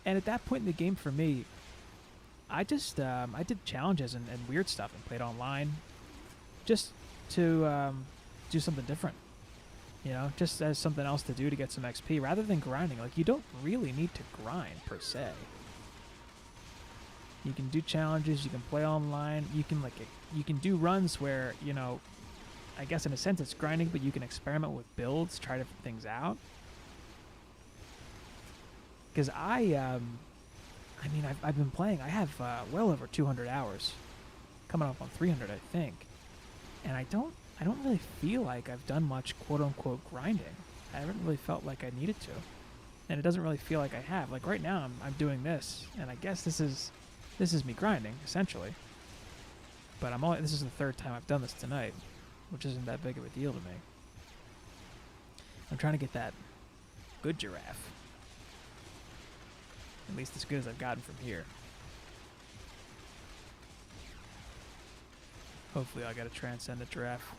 And at that point in the game for me, I just I did challenges and weird stuff and played online just to do something different. You know, just as something else to do to get some XP rather than grinding. Like, you don't really need to grind per se. You can do challenges, you can play online, you can do runs where, you know, I guess in a sense it's grinding, but you can experiment with builds, try different things out. Because I mean, I've been playing, I have well over 200 hours, coming up on 300 I think, and I don't really feel like I've done much quote-unquote grinding. I haven't really felt like I needed to, and it doesn't really feel like I have. Like right now I'm doing this, and I guess this is me grinding, essentially. But this is the third time I've done this tonight, which isn't that big of a deal to me. I'm trying to get that good giraffe. At least as good as I've gotten from here. Hopefully I'll get a transcendent giraffe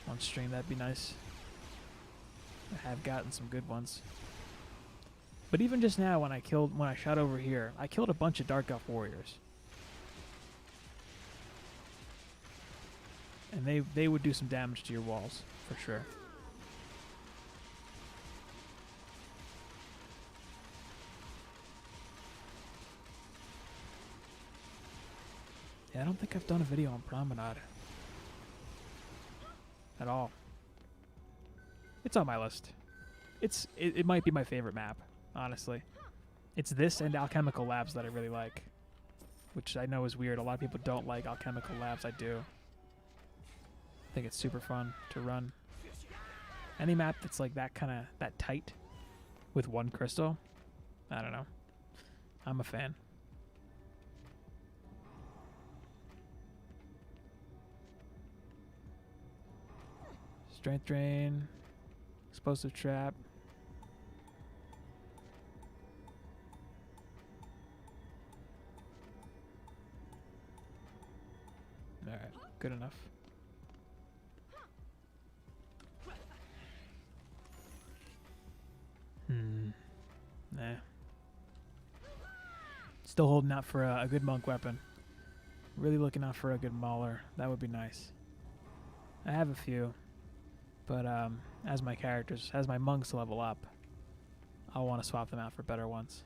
on stream, that'd be nice. I have gotten some good ones. But even just now, when I shot over here, I killed a bunch of Dark Elf warriors. And they would do some damage to your walls, for sure. Yeah, I don't think I've done a video on Promenade. At all. It's on my list. It might be my favorite map, honestly. It's this and Alchemical Labs that I really like. Which I know is weird. A lot of people don't like Alchemical Labs. I do. I think it's super fun to run. Any map that's like that tight with one crystal, I don't know. I'm a fan. Strength Drain, Explosive Trap. Alright, good enough. Nah. Still holding out for a good monk weapon. Really looking out for a good mauler. That would be nice. I have a few. But as my monks level up, I'll want to swap them out for better ones.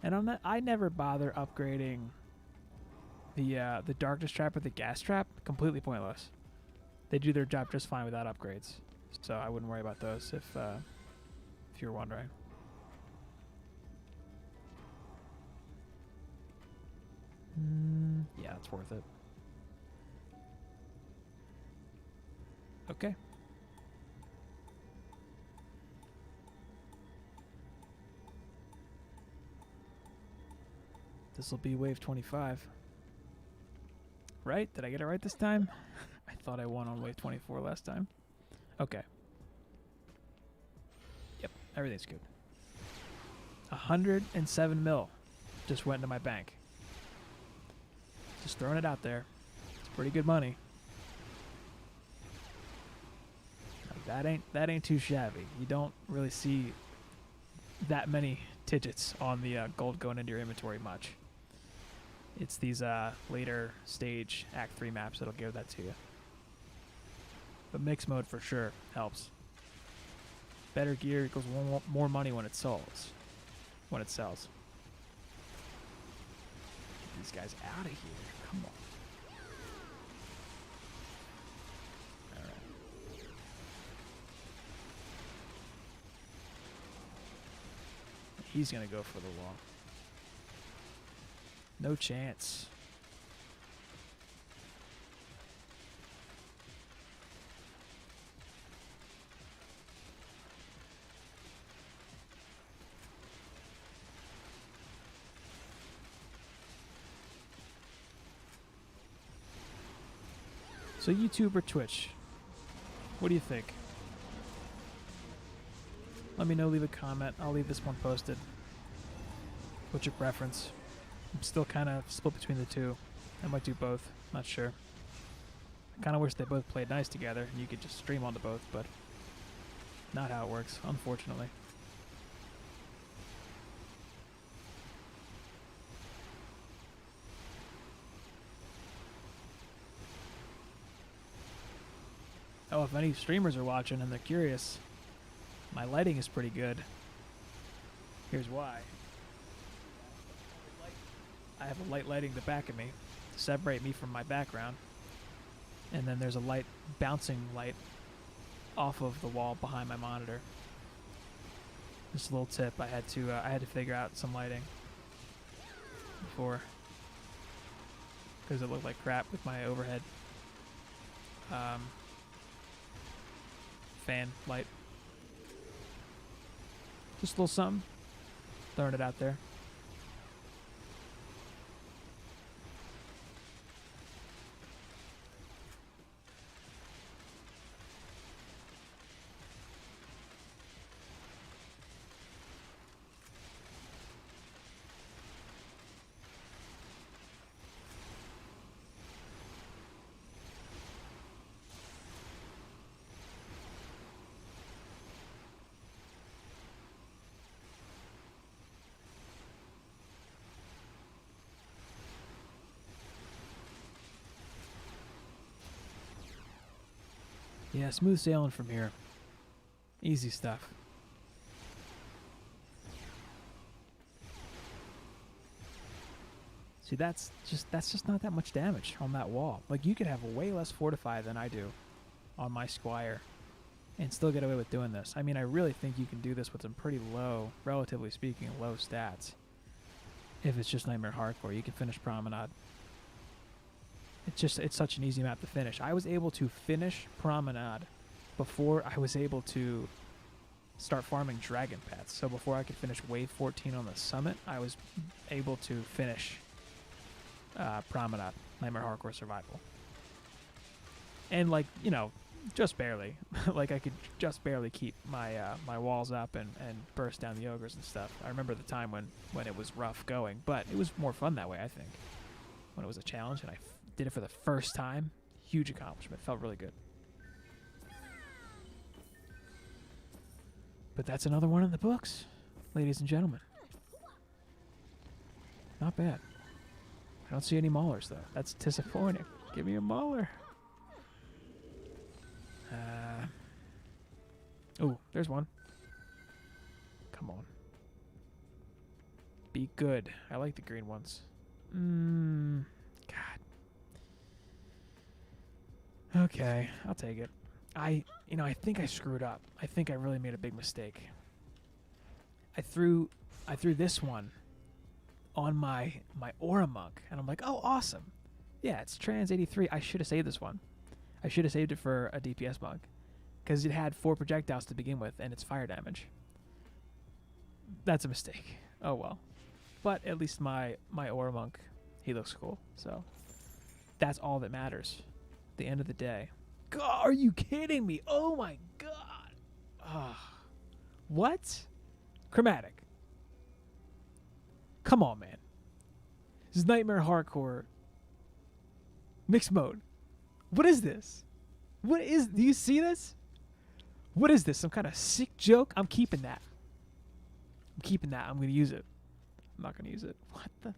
And on that, I never bother upgrading the darkness trap or the gas trap. Completely pointless. They do their job just fine without upgrades, so I wouldn't worry about those if you're wondering. Yeah, it's worth it. Okay. This will be wave 25. Right? Did I get it right this time? I thought I won on wave 24 last time. Okay. Yep, everything's good. 107 mil just went into my bank. Just throwing it out there. It's pretty good money. Like, that ain't too shabby. You don't really see that many digits on the gold going into your inventory much. It's these later stage Act 3 maps that'll give that to you. But mix mode for sure helps. Better gear equals more money when it sells. Get these guys out of here. Come on. Alright. He's gonna go for the wall. No chance. So YouTube or Twitch? What do you think? Let me know, leave a comment. I'll leave this one posted. What's your preference? I'm still kind of split between the two. I might do both. Not sure. I kind of wish they both played nice together and you could just stream onto both, but not how it works, unfortunately. Oh, if any streamers are watching and they're curious, my lighting is pretty good. Here's why. I have a light lighting the back of me to separate me from my background. And then there's a light, bouncing light off of the wall behind my monitor. Just a little tip, I had to figure out some lighting before, because it looked like crap with my overhead fan light. Just a little something, throwing it out there. Yeah, smooth sailing from here. Easy stuff. See, that's just not that much damage on that wall. Like, you could have way less fortify than I do on my Squire and still get away with doing this. I mean, I really think you can do this with some pretty low, relatively speaking, low stats. If it's just Nightmare Hardcore, you can finish Promenade. It's such an easy map to finish. I was able to finish Promenade before I was able to start farming Dragon Pets. So before I could finish Wave 14 on the summit, I was able to finish Promenade, Nightmare Hardcore Survival. And, like, you know, just barely. Like, I could just barely keep my my walls up and burst down the ogres and stuff. I remember the time when it was rough going, but it was more fun that way, I think. When it was a challenge and I did it for the first time, huge accomplishment. Felt really good. But that's another one in the books, ladies and gentlemen. Not bad. I don't see any maulers, though. That's disappointing. Give me a mauler. Oh, there's one. Come on. Be good. I like the green ones. God. Okay, I'll take it. I think I screwed up. I think I really made a big mistake. I threw this one on my Aura Monk, and I'm like, oh, awesome. Yeah, it's Trans 83. I should have saved this one. I should have saved it for a DPS Monk, because it had 4 projectiles to begin with, and it's fire damage. That's a mistake. Oh well. But at least my Aura Monk, he looks cool. So that's all that matters. At the end of the day. God, are you kidding me? Oh my god. What? Chromatic. Come on, man. This is Nightmare Hardcore mixed mode. What is this? Do you see this? What is this? Some kind of sick joke? I'm keeping that. I'm going to use it. I'm not going to use it. What the?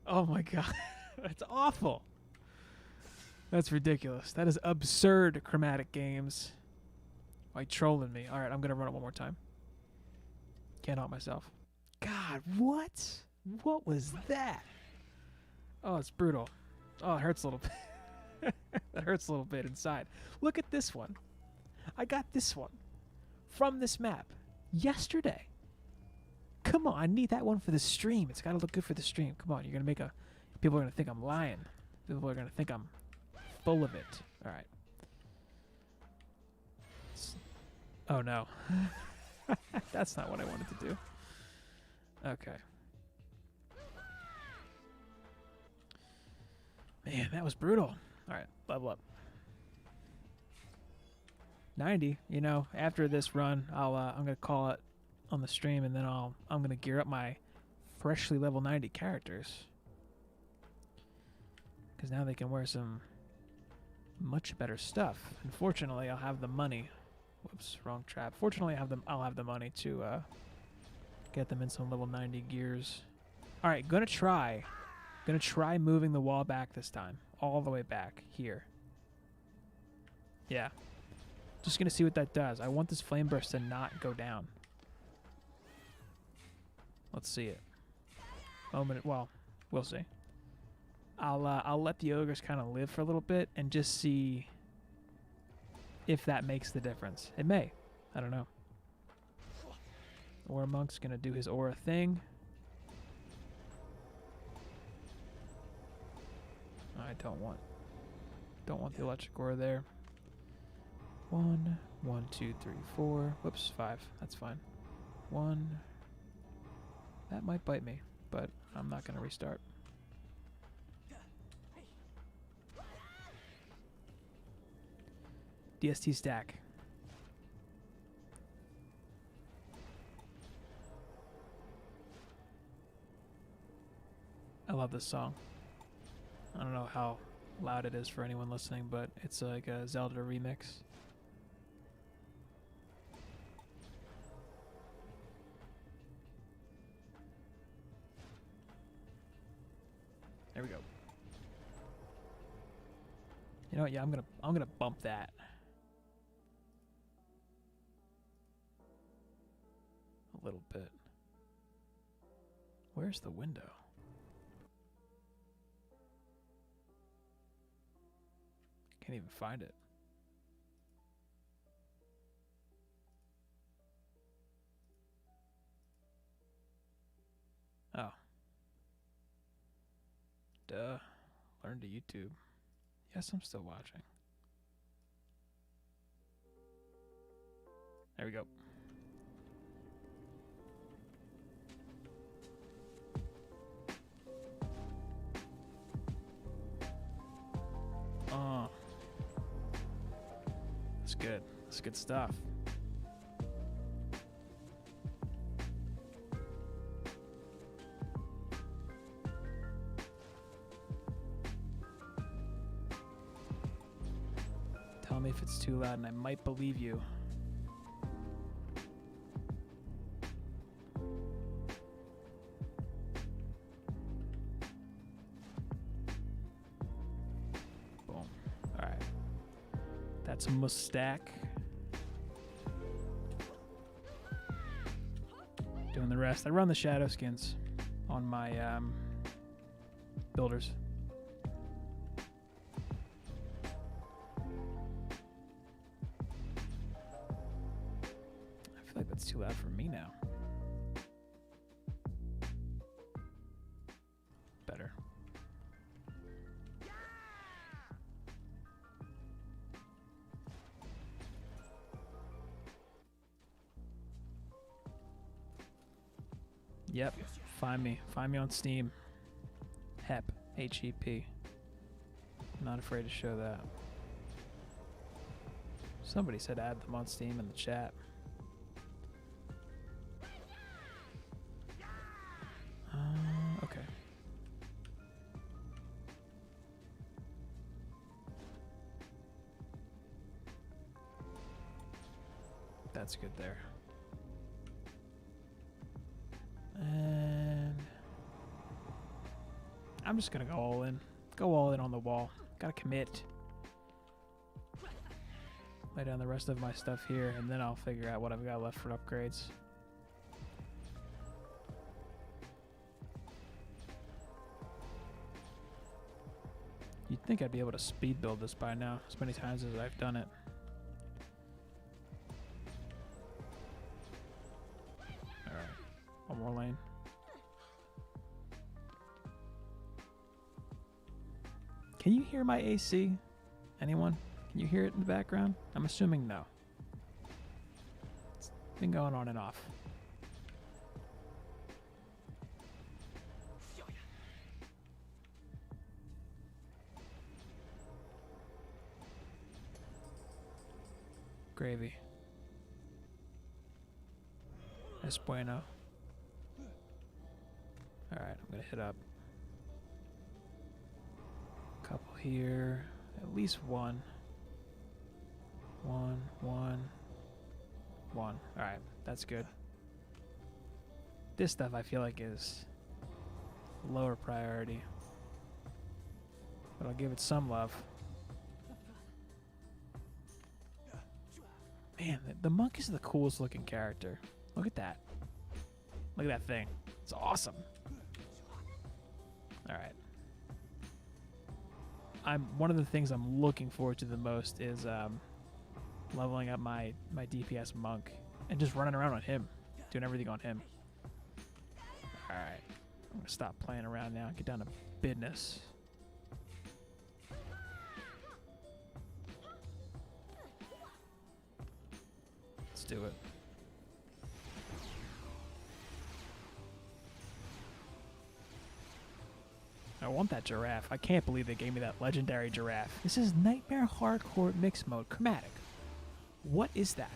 Oh my god. That's awful. That's ridiculous. That is absurd, Chromatic Games. Why trolling me? Alright, I'm going to run it one more time. Can't help myself. God, what? What was that? Oh, it's brutal. Oh, it hurts a little bit. That hurts a little bit inside. Look at this one. I got this one from this map yesterday. Come on, I need that one for the stream. It's got to look good for the stream. Come on, you're going to make people are going to think I'm lying. People are going to think I'm full of it. All right. Oh, no. That's not what I wanted to do. Okay. Man, that was brutal. All right, level up. 90. You know, after this run, I'm gonna call it on the stream, and then I'm gonna gear up my freshly level 90 characters, because now they can wear some much better stuff. Unfortunately, I'll have the money. Whoops, wrong trap. Fortunately, I'll have the money to get them in some level 90 gears. All right, gonna try moving the wall back this time, all the way back here. Yeah. Just going to see what that does. I want this flame burst to not go down. Let's see it. Well, we'll see. I'll let the ogres kind of live for a little bit and just see if that makes the difference. It may. I don't know. Aura Monk's going to do his aura thing. I don't want the electric aura there. 1, 2, 3, 4. Whoops, 5. That's fine. 1. That might bite me, but I'm not going to restart. DST stack. I love this song. I don't know how loud it is for anyone listening, but it's like a Zelda remix. There we go. You know what? Yeah, I'm gonna bump that. a little bit. Where's the window? Can't even find it. Oh. Duh. Learn to YouTube. Yes, I'm still watching. There we go. Oh. That's good. That's good stuff. Tell me if it's too loud and I might believe you. Boom. Alright. That's a mustache. Doing the rest. I run the shadow skins on my builders. I feel like that's too loud for me now. Better. Yep. Find me. Find me on Steam. HEP. H-E-P. Not afraid to show that. Somebody said add them on Steam in the chat. Okay. That's good there. And I'm just gonna go all in. Go all in on the wall. Gotta commit. Lay down the rest of my stuff here, and then I'll figure out what I've got left for upgrades. You'd think I'd be able to speed build this by now, as many times as I've done it. Alright, one more lane. Can you hear my AC? Anyone? Can you hear it in the background? I'm assuming no. It's been going on and off. Gravy. Es bueno. Alright, I'm gonna hit up. Couple here. At least one. One. Alright, that's good. This stuff I feel like is lower priority. But I'll give it some love. Man, the monk is the coolest looking character. Look at that. Look at that thing. It's awesome. Alright. One of the things I'm looking forward to the most is leveling up my DPS monk and just running around on him, doing everything on him. Alright. I'm gonna stop playing around now and get down to business. Let's do it. I want that giraffe. I can't believe they gave me that legendary giraffe. This is Nightmare Hardcore Mix Mode. Chromatic. What is that?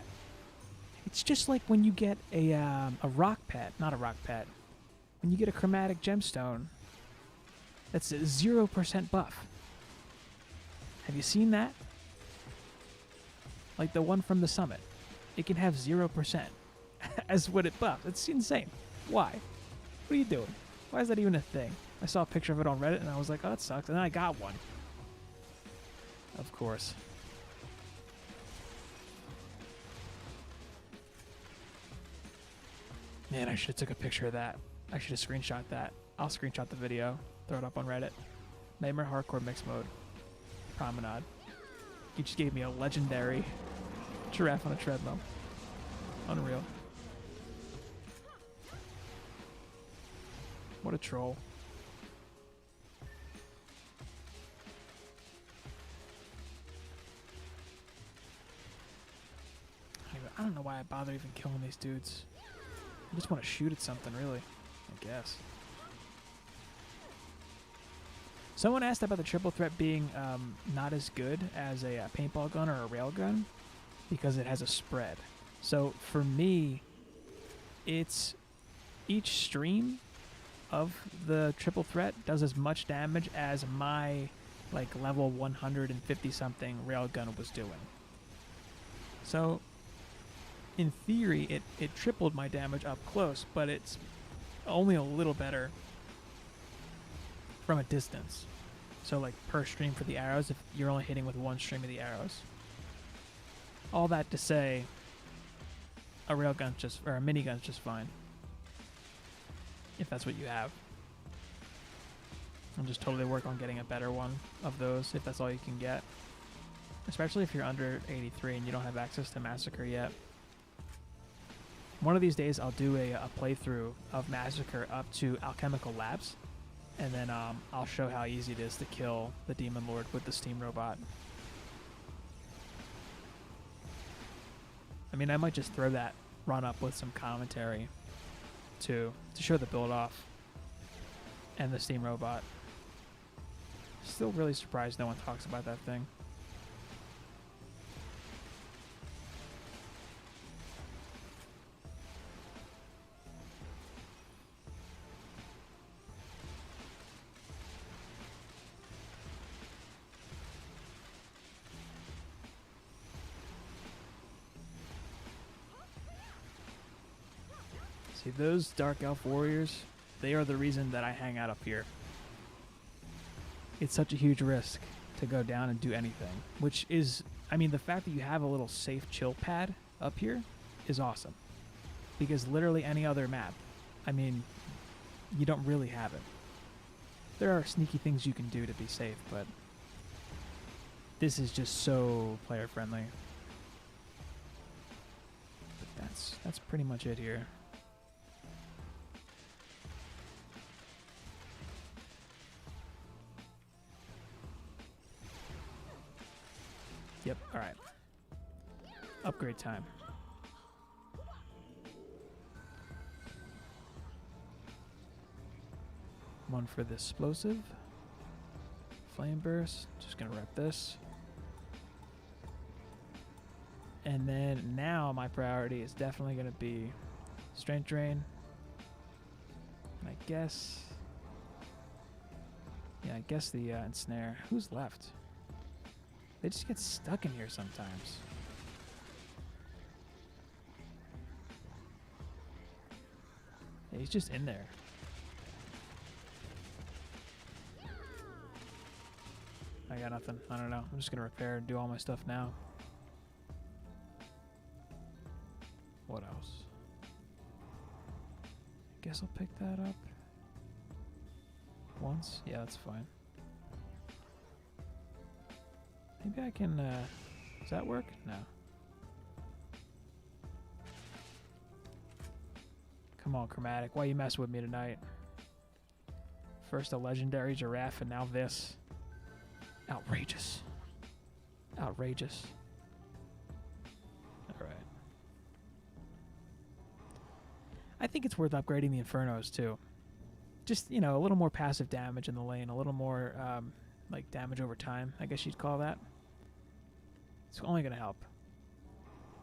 It's just like when you get a rock pet. Not a rock pet. When you get a chromatic gemstone that's a 0% buff. Have you seen that? Like the one from the summit. It can have 0% as what it buffs. It's insane. Why? What are you doing? Why is that even a thing? I saw a picture of it on Reddit and I was like, oh, that sucks. And then I got one. Of course. Man, I should have took a picture of that. I should have screenshot that. I'll screenshot the video, throw it up on Reddit. Nightmare Hardcore Mixed Mode. Promenade. You just gave me a legendary giraffe on a treadmill. Unreal. What a troll. I don't know why I bother even killing these dudes. I just want to shoot at something, really. I guess. Someone asked about the triple threat being not as good as a paintball gun or a rail gun because it has a spread. So for me, it's each stream of the triple threat does as much damage as my like level 150 something railgun was doing. So in theory it tripled my damage up close, but it's only a little better from a distance. So like per stream for the arrows, if you're only hitting with one stream of the arrows. All that to say, a railgun's just, or a minigun's just fine. If that's what you have. I'll just totally work on getting a better one of those, if that's all you can get. Especially if you're under 83 and you don't have access to Massacre yet. One of these days I'll do a playthrough of Massacre up to Alchemical Labs. And then I'll show how easy it is to kill the Demon Lord with the Steam Robot. I mean, I might just throw that run up with some commentary too, to show the build off and the Steam Robot. Still really surprised no one talks about that thing. See, those Dark Elf Warriors, they are the reason that I hang out up here. It's such a huge risk to go down and do anything, which is, I mean, the fact that you have a little safe chill pad up here is awesome. Because literally any other map, I mean, you don't really have it. There are sneaky things you can do to be safe, but this is just so player friendly. But that's pretty much it here. Yep, alright. Upgrade time. One for the explosive. Flame burst. Just gonna rep this. And then now my priority is definitely gonna be strength drain. And I guess... yeah, I guess the ensnare. Who's left? They just get stuck in here sometimes. Yeah, he's just in there. I got nothing. I don't know. I'm just gonna repair and do all my stuff now. What else? Guess I'll pick that up. Once? Yeah, that's fine. Maybe I can, does that work? No. Come on, Chromatic. Why you messing with me tonight? First a legendary Giraffe and now this. Outrageous. Outrageous. Alright. I think it's worth upgrading the Infernos, too. Just, you know, a little more passive damage in the lane. A little more, like, damage over time, I guess you'd call that. It's only going to help.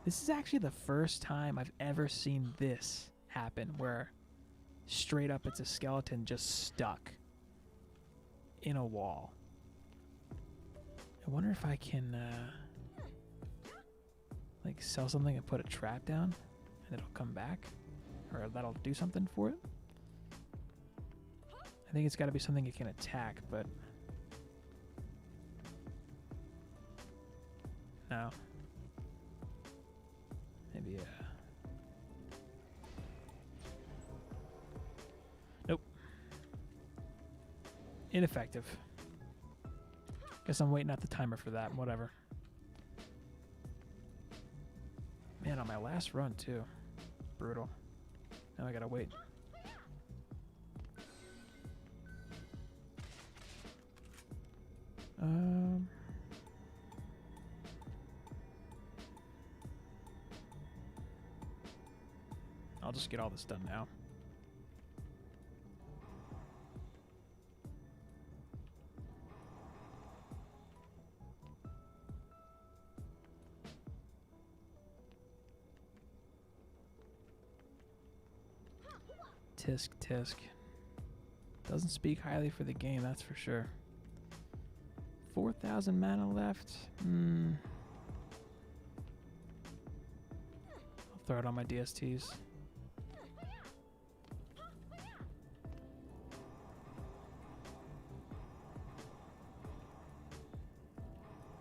This is actually the first time I've ever seen this happen, where straight up it's a skeleton just stuck in a wall. I wonder if I can, like, sell something and put a trap down, and it'll come back, or that'll do something for it. I think it's got to be something it can attack, but... no. Maybe, Ineffective. Guess I'm waiting at the timer for that. Whatever. Man, on my last run, too. Brutal. Now I gotta wait. I'll just get all this done now. Tisk tisk. Doesn't speak highly for the game, that's for sure. 4,000 mana left. I'll throw it on my DSTs.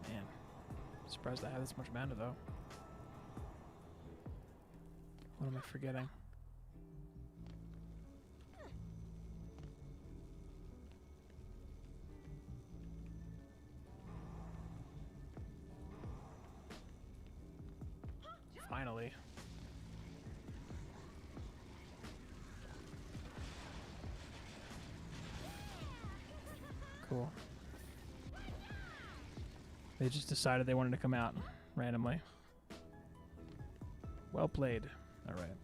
Man, surprised I have this much mana though. What am I forgetting? Finally. Cool. They just decided they wanted to come out randomly. Well played. All right.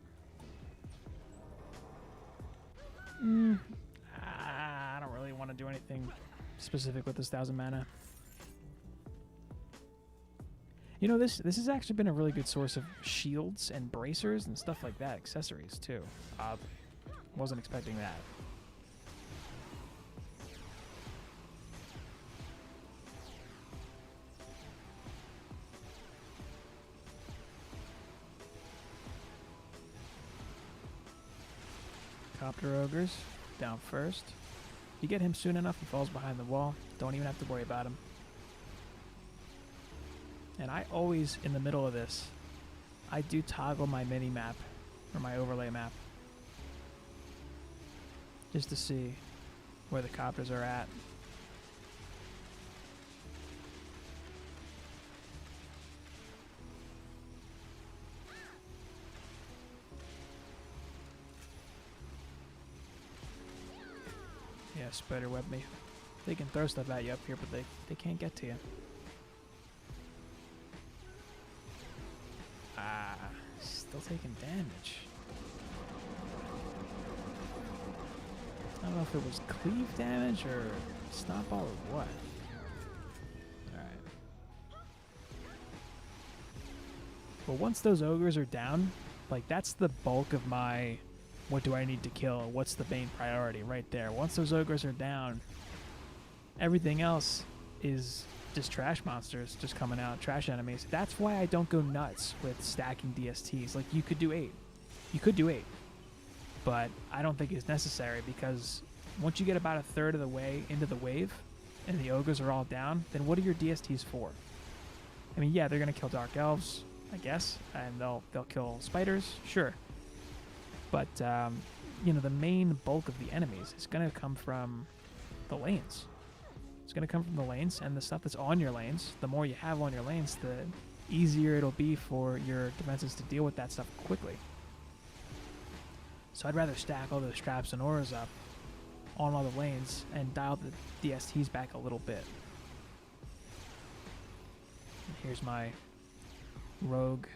I don't really want to do anything specific with this 1,000 mana. You know, this has actually been a really good source of shields and bracers and stuff like that, accessories too. Wasn't expecting that. Copter ogres down first. You get him soon enough, he falls behind the wall. Don't even have to worry about him. And I always, in the middle of this, I do toggle my mini map, or my overlay map, just to see where the copters are at. Yeah, spider web me. They can throw stuff at you up here, but they can't get to you. Still taking damage. I don't know if it was cleave damage or stomp ball or what. Alright. But once those ogres are down, like that's the bulk of my what do I need to kill? What's the main priority right there? Once those ogres are down, everything else is just trash monsters just coming out, trash enemies. That's why I don't go nuts with stacking DSTs. Like, you could do 8. You could do 8. But I don't think it's necessary, because once you get about a third of the way into the wave and the ogres are all down, then what are your DSTs for? I mean, yeah, they're going to kill dark elves, I guess, and they'll kill spiders, sure. But, you know, the main bulk of the enemies is going to come from the lanes. It's going to come from the lanes, and the stuff that's on your lanes, the more you have on your lanes, the easier it'll be for your defenses to deal with that stuff quickly. So I'd rather stack all those traps and auras up on all the lanes and dial the DSTs back a little bit. And here's my rogue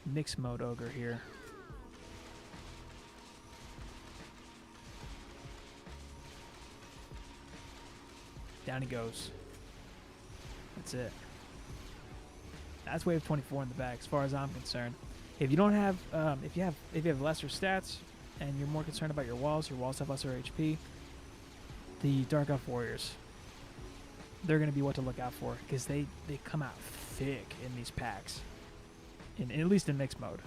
mix mode ogre here. Down he goes. That's it. That's wave 24 in the bag, as far as I'm concerned. If you don't have, if you have lesser stats and you're more concerned about your walls have lesser HP. The Dark Elf Warriors, they're going to be what to look out for, because they come out thick in these packs, at least in mixed mode.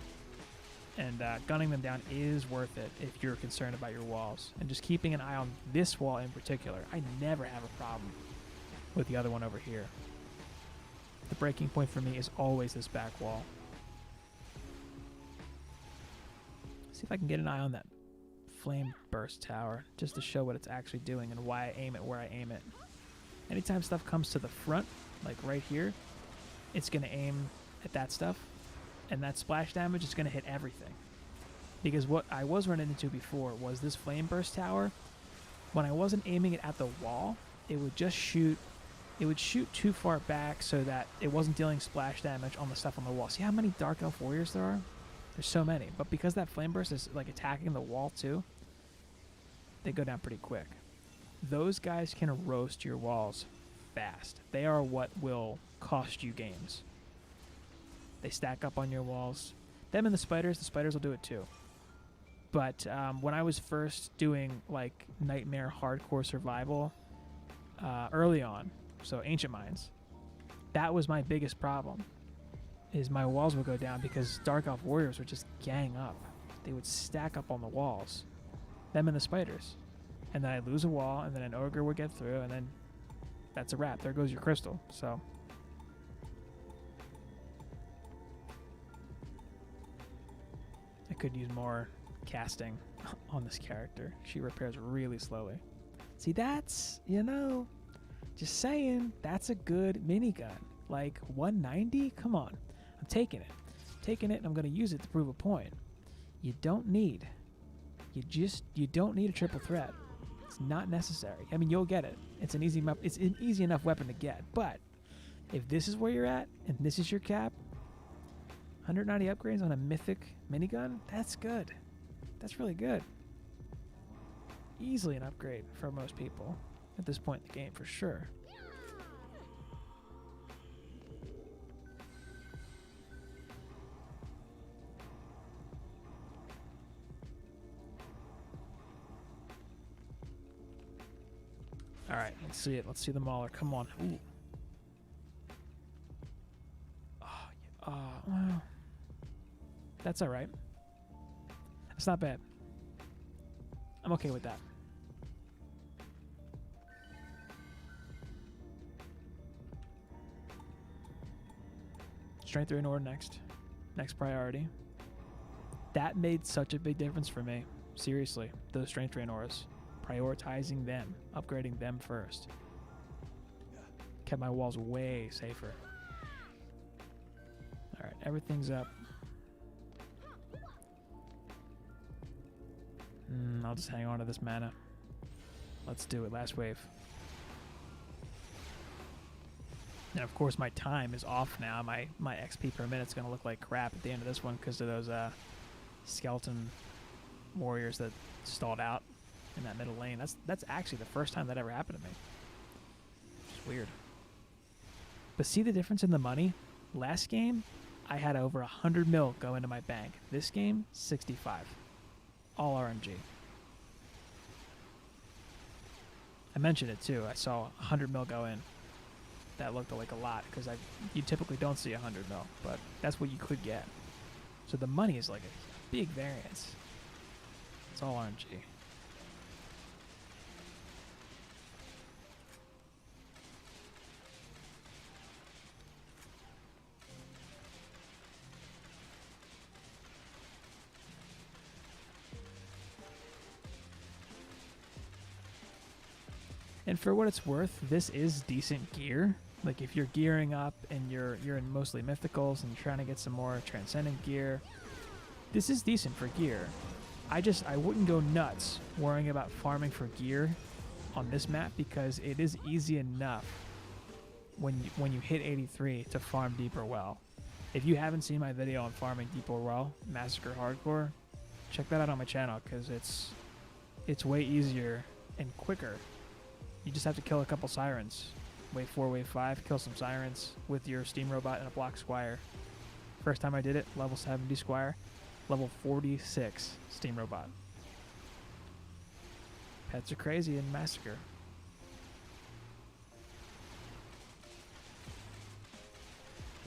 And gunning them down is worth it if you're concerned about your walls. And just keeping an eye on this wall in particular. I never have a problem with the other one over here. The breaking point for me is always this back wall. See if I can get an eye on that flame burst tower just to show what it's actually doing and why I aim it where I aim it. Anytime stuff comes to the front, like right here, it's going to aim at that stuff, and that splash damage is going to hit everything. Because what I was running into before was this flame burst tower. When I wasn't aiming it at the wall, it would just shoot. It would shoot too far back so that it wasn't dealing splash damage on the stuff on the wall. See how many Dark Elf warriors there are? There's so many. But because that flame burst is like attacking the wall too, they go down pretty quick. Those guys can roast your walls fast. They are what will cost you games. They stack up on your walls. Them and the spiders will do it too. But when I was first doing like Nightmare Hardcore Survival early on, so Ancient Mines, that was my biggest problem, is my walls would go down because Dark Elf Warriors would just gang up. They would stack up on the walls. Them and the spiders. And then I'd lose a wall, and then an ogre would get through, and then that's a wrap. There goes your crystal. So I could use more casting on this character. She repairs really slowly. See, that's, you know, just saying, that's a good minigun. Like 190? Come on. I'm taking it. And I'm going to use it to prove a point. You don't need a triple threat. It's not necessary. I mean, you'll get it. It's an easy enough weapon to get. But if this is where you're at and this is your cap, 190 upgrades on a mythic minigun, that's good. That's really good. Easily an upgrade for most people at this point in the game, for sure. All right, let's see it. Let's see the Mauler. Come on. Ooh. Oh, yeah. Well, that's all right. It's not bad. I'm okay with that. Strength 3 in order next. Next priority. That made such a big difference for me. Seriously, those strength 3 in auras. Prioritizing them, upgrading them first. Kept my walls way safer. Alright, everything's up. I'll just hang on to this mana. Let's do it, last wave. And of course my time is off now. My XP per minute's gonna look like crap at the end of this one because of those skeleton warriors that stalled out in that middle lane. That's actually the first time that ever happened to me. It's weird. But see the difference in the money? Last game, I had over 100 mil go into my bank. This game, 65. All RNG. I mentioned it too. I saw 100 mil go in. That looked like a lot because you typically don't see 100 mil, but that's what you could get. So the money is like a big variance. It's all RNG. And for what it's worth, this is decent gear. Like if you're gearing up and you're in mostly mythicals and you're trying to get some more transcendent gear, this is decent for gear. I wouldn't go nuts worrying about farming for gear on this map because it is easy enough when you hit 83 to farm deeper well. If you haven't seen my video on farming deeper well, Massacre Hardcore, check that out on my channel because it's way easier and quicker. You just have to kill a couple sirens. Wave 4, wave 5, kill some sirens with your steam robot and a block squire. First time I did it, level 70 squire, level 46 steam robot. Pets are crazy in Massacre.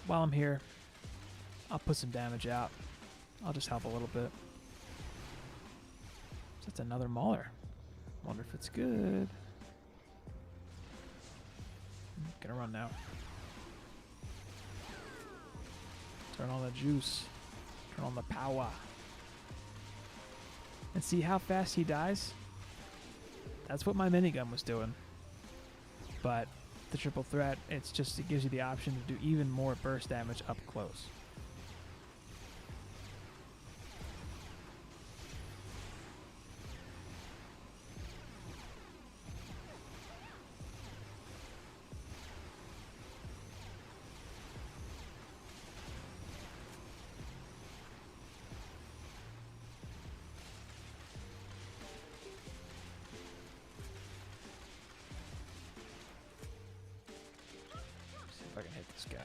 While I'm here, I'll put some damage out. I'll just help a little bit. So that's another Mauler. Wonder if it's good. Gonna run now. Turn on the juice. Turn on the power. And see how fast he dies? That's what my minigun was doing. But the triple threat, it gives you the option to do even more burst damage up close. If I can hit this guy.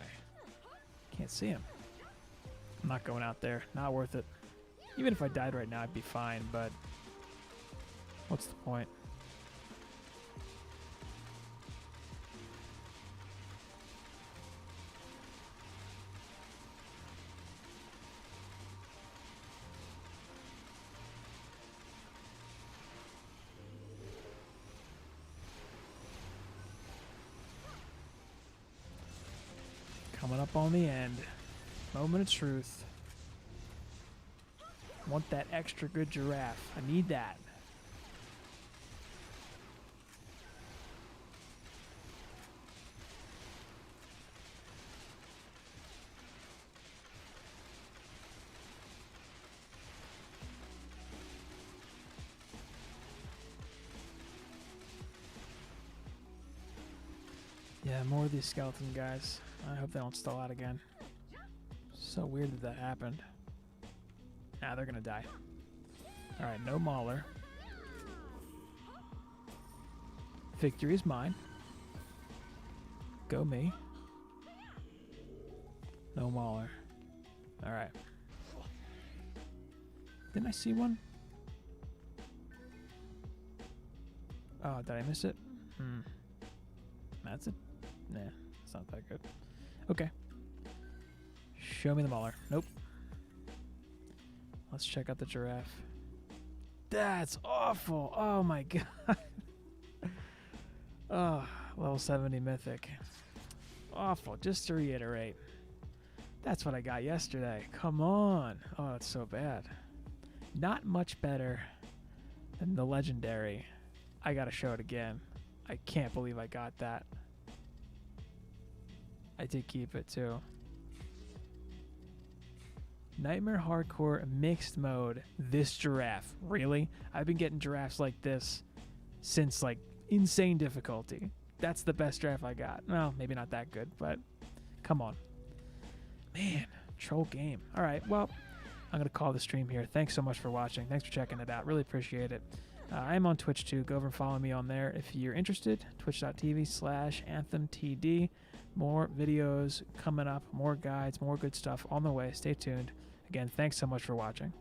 Can't see him. I'm not going out there. Not worth it. Even if I died right now, I'd be fine, but what's the point? Coming up on the end. Moment of truth. Want that extra good giraffe. I need that. Yeah, more of these skeleton guys. I hope they don't stall out again. So weird that that happened. Nah, they're gonna die. Alright, no Mauler. Victory is mine. Go me. No Mauler. Alright. Didn't I see one? Oh, did I miss it? That's it. Nah, it's not that good. Okay. Show me the Mauler. Nope. Let's check out the giraffe. That's awful. Oh my god. Oh, level 70 mythic. Awful. Just to reiterate. That's what I got yesterday. Come on. Oh, it's so bad. Not much better than the legendary. I gotta show it again. I can't believe I got that. I did keep it too. Nightmare Hardcore Mixed Mode. This giraffe. Really? I've been getting giraffes like this since like insane difficulty. That's the best giraffe I got. Well, maybe not that good, but come on. Man, troll game. All right, well, I'm going to call the stream here. Thanks so much for watching. Thanks for checking it out. Really appreciate it. I am on Twitch too. Go over and follow me on there if you're interested. Twitch.tv/AnthemTD. More videos coming up, more guides, more good stuff on the way. Stay tuned. Again, thanks so much for watching.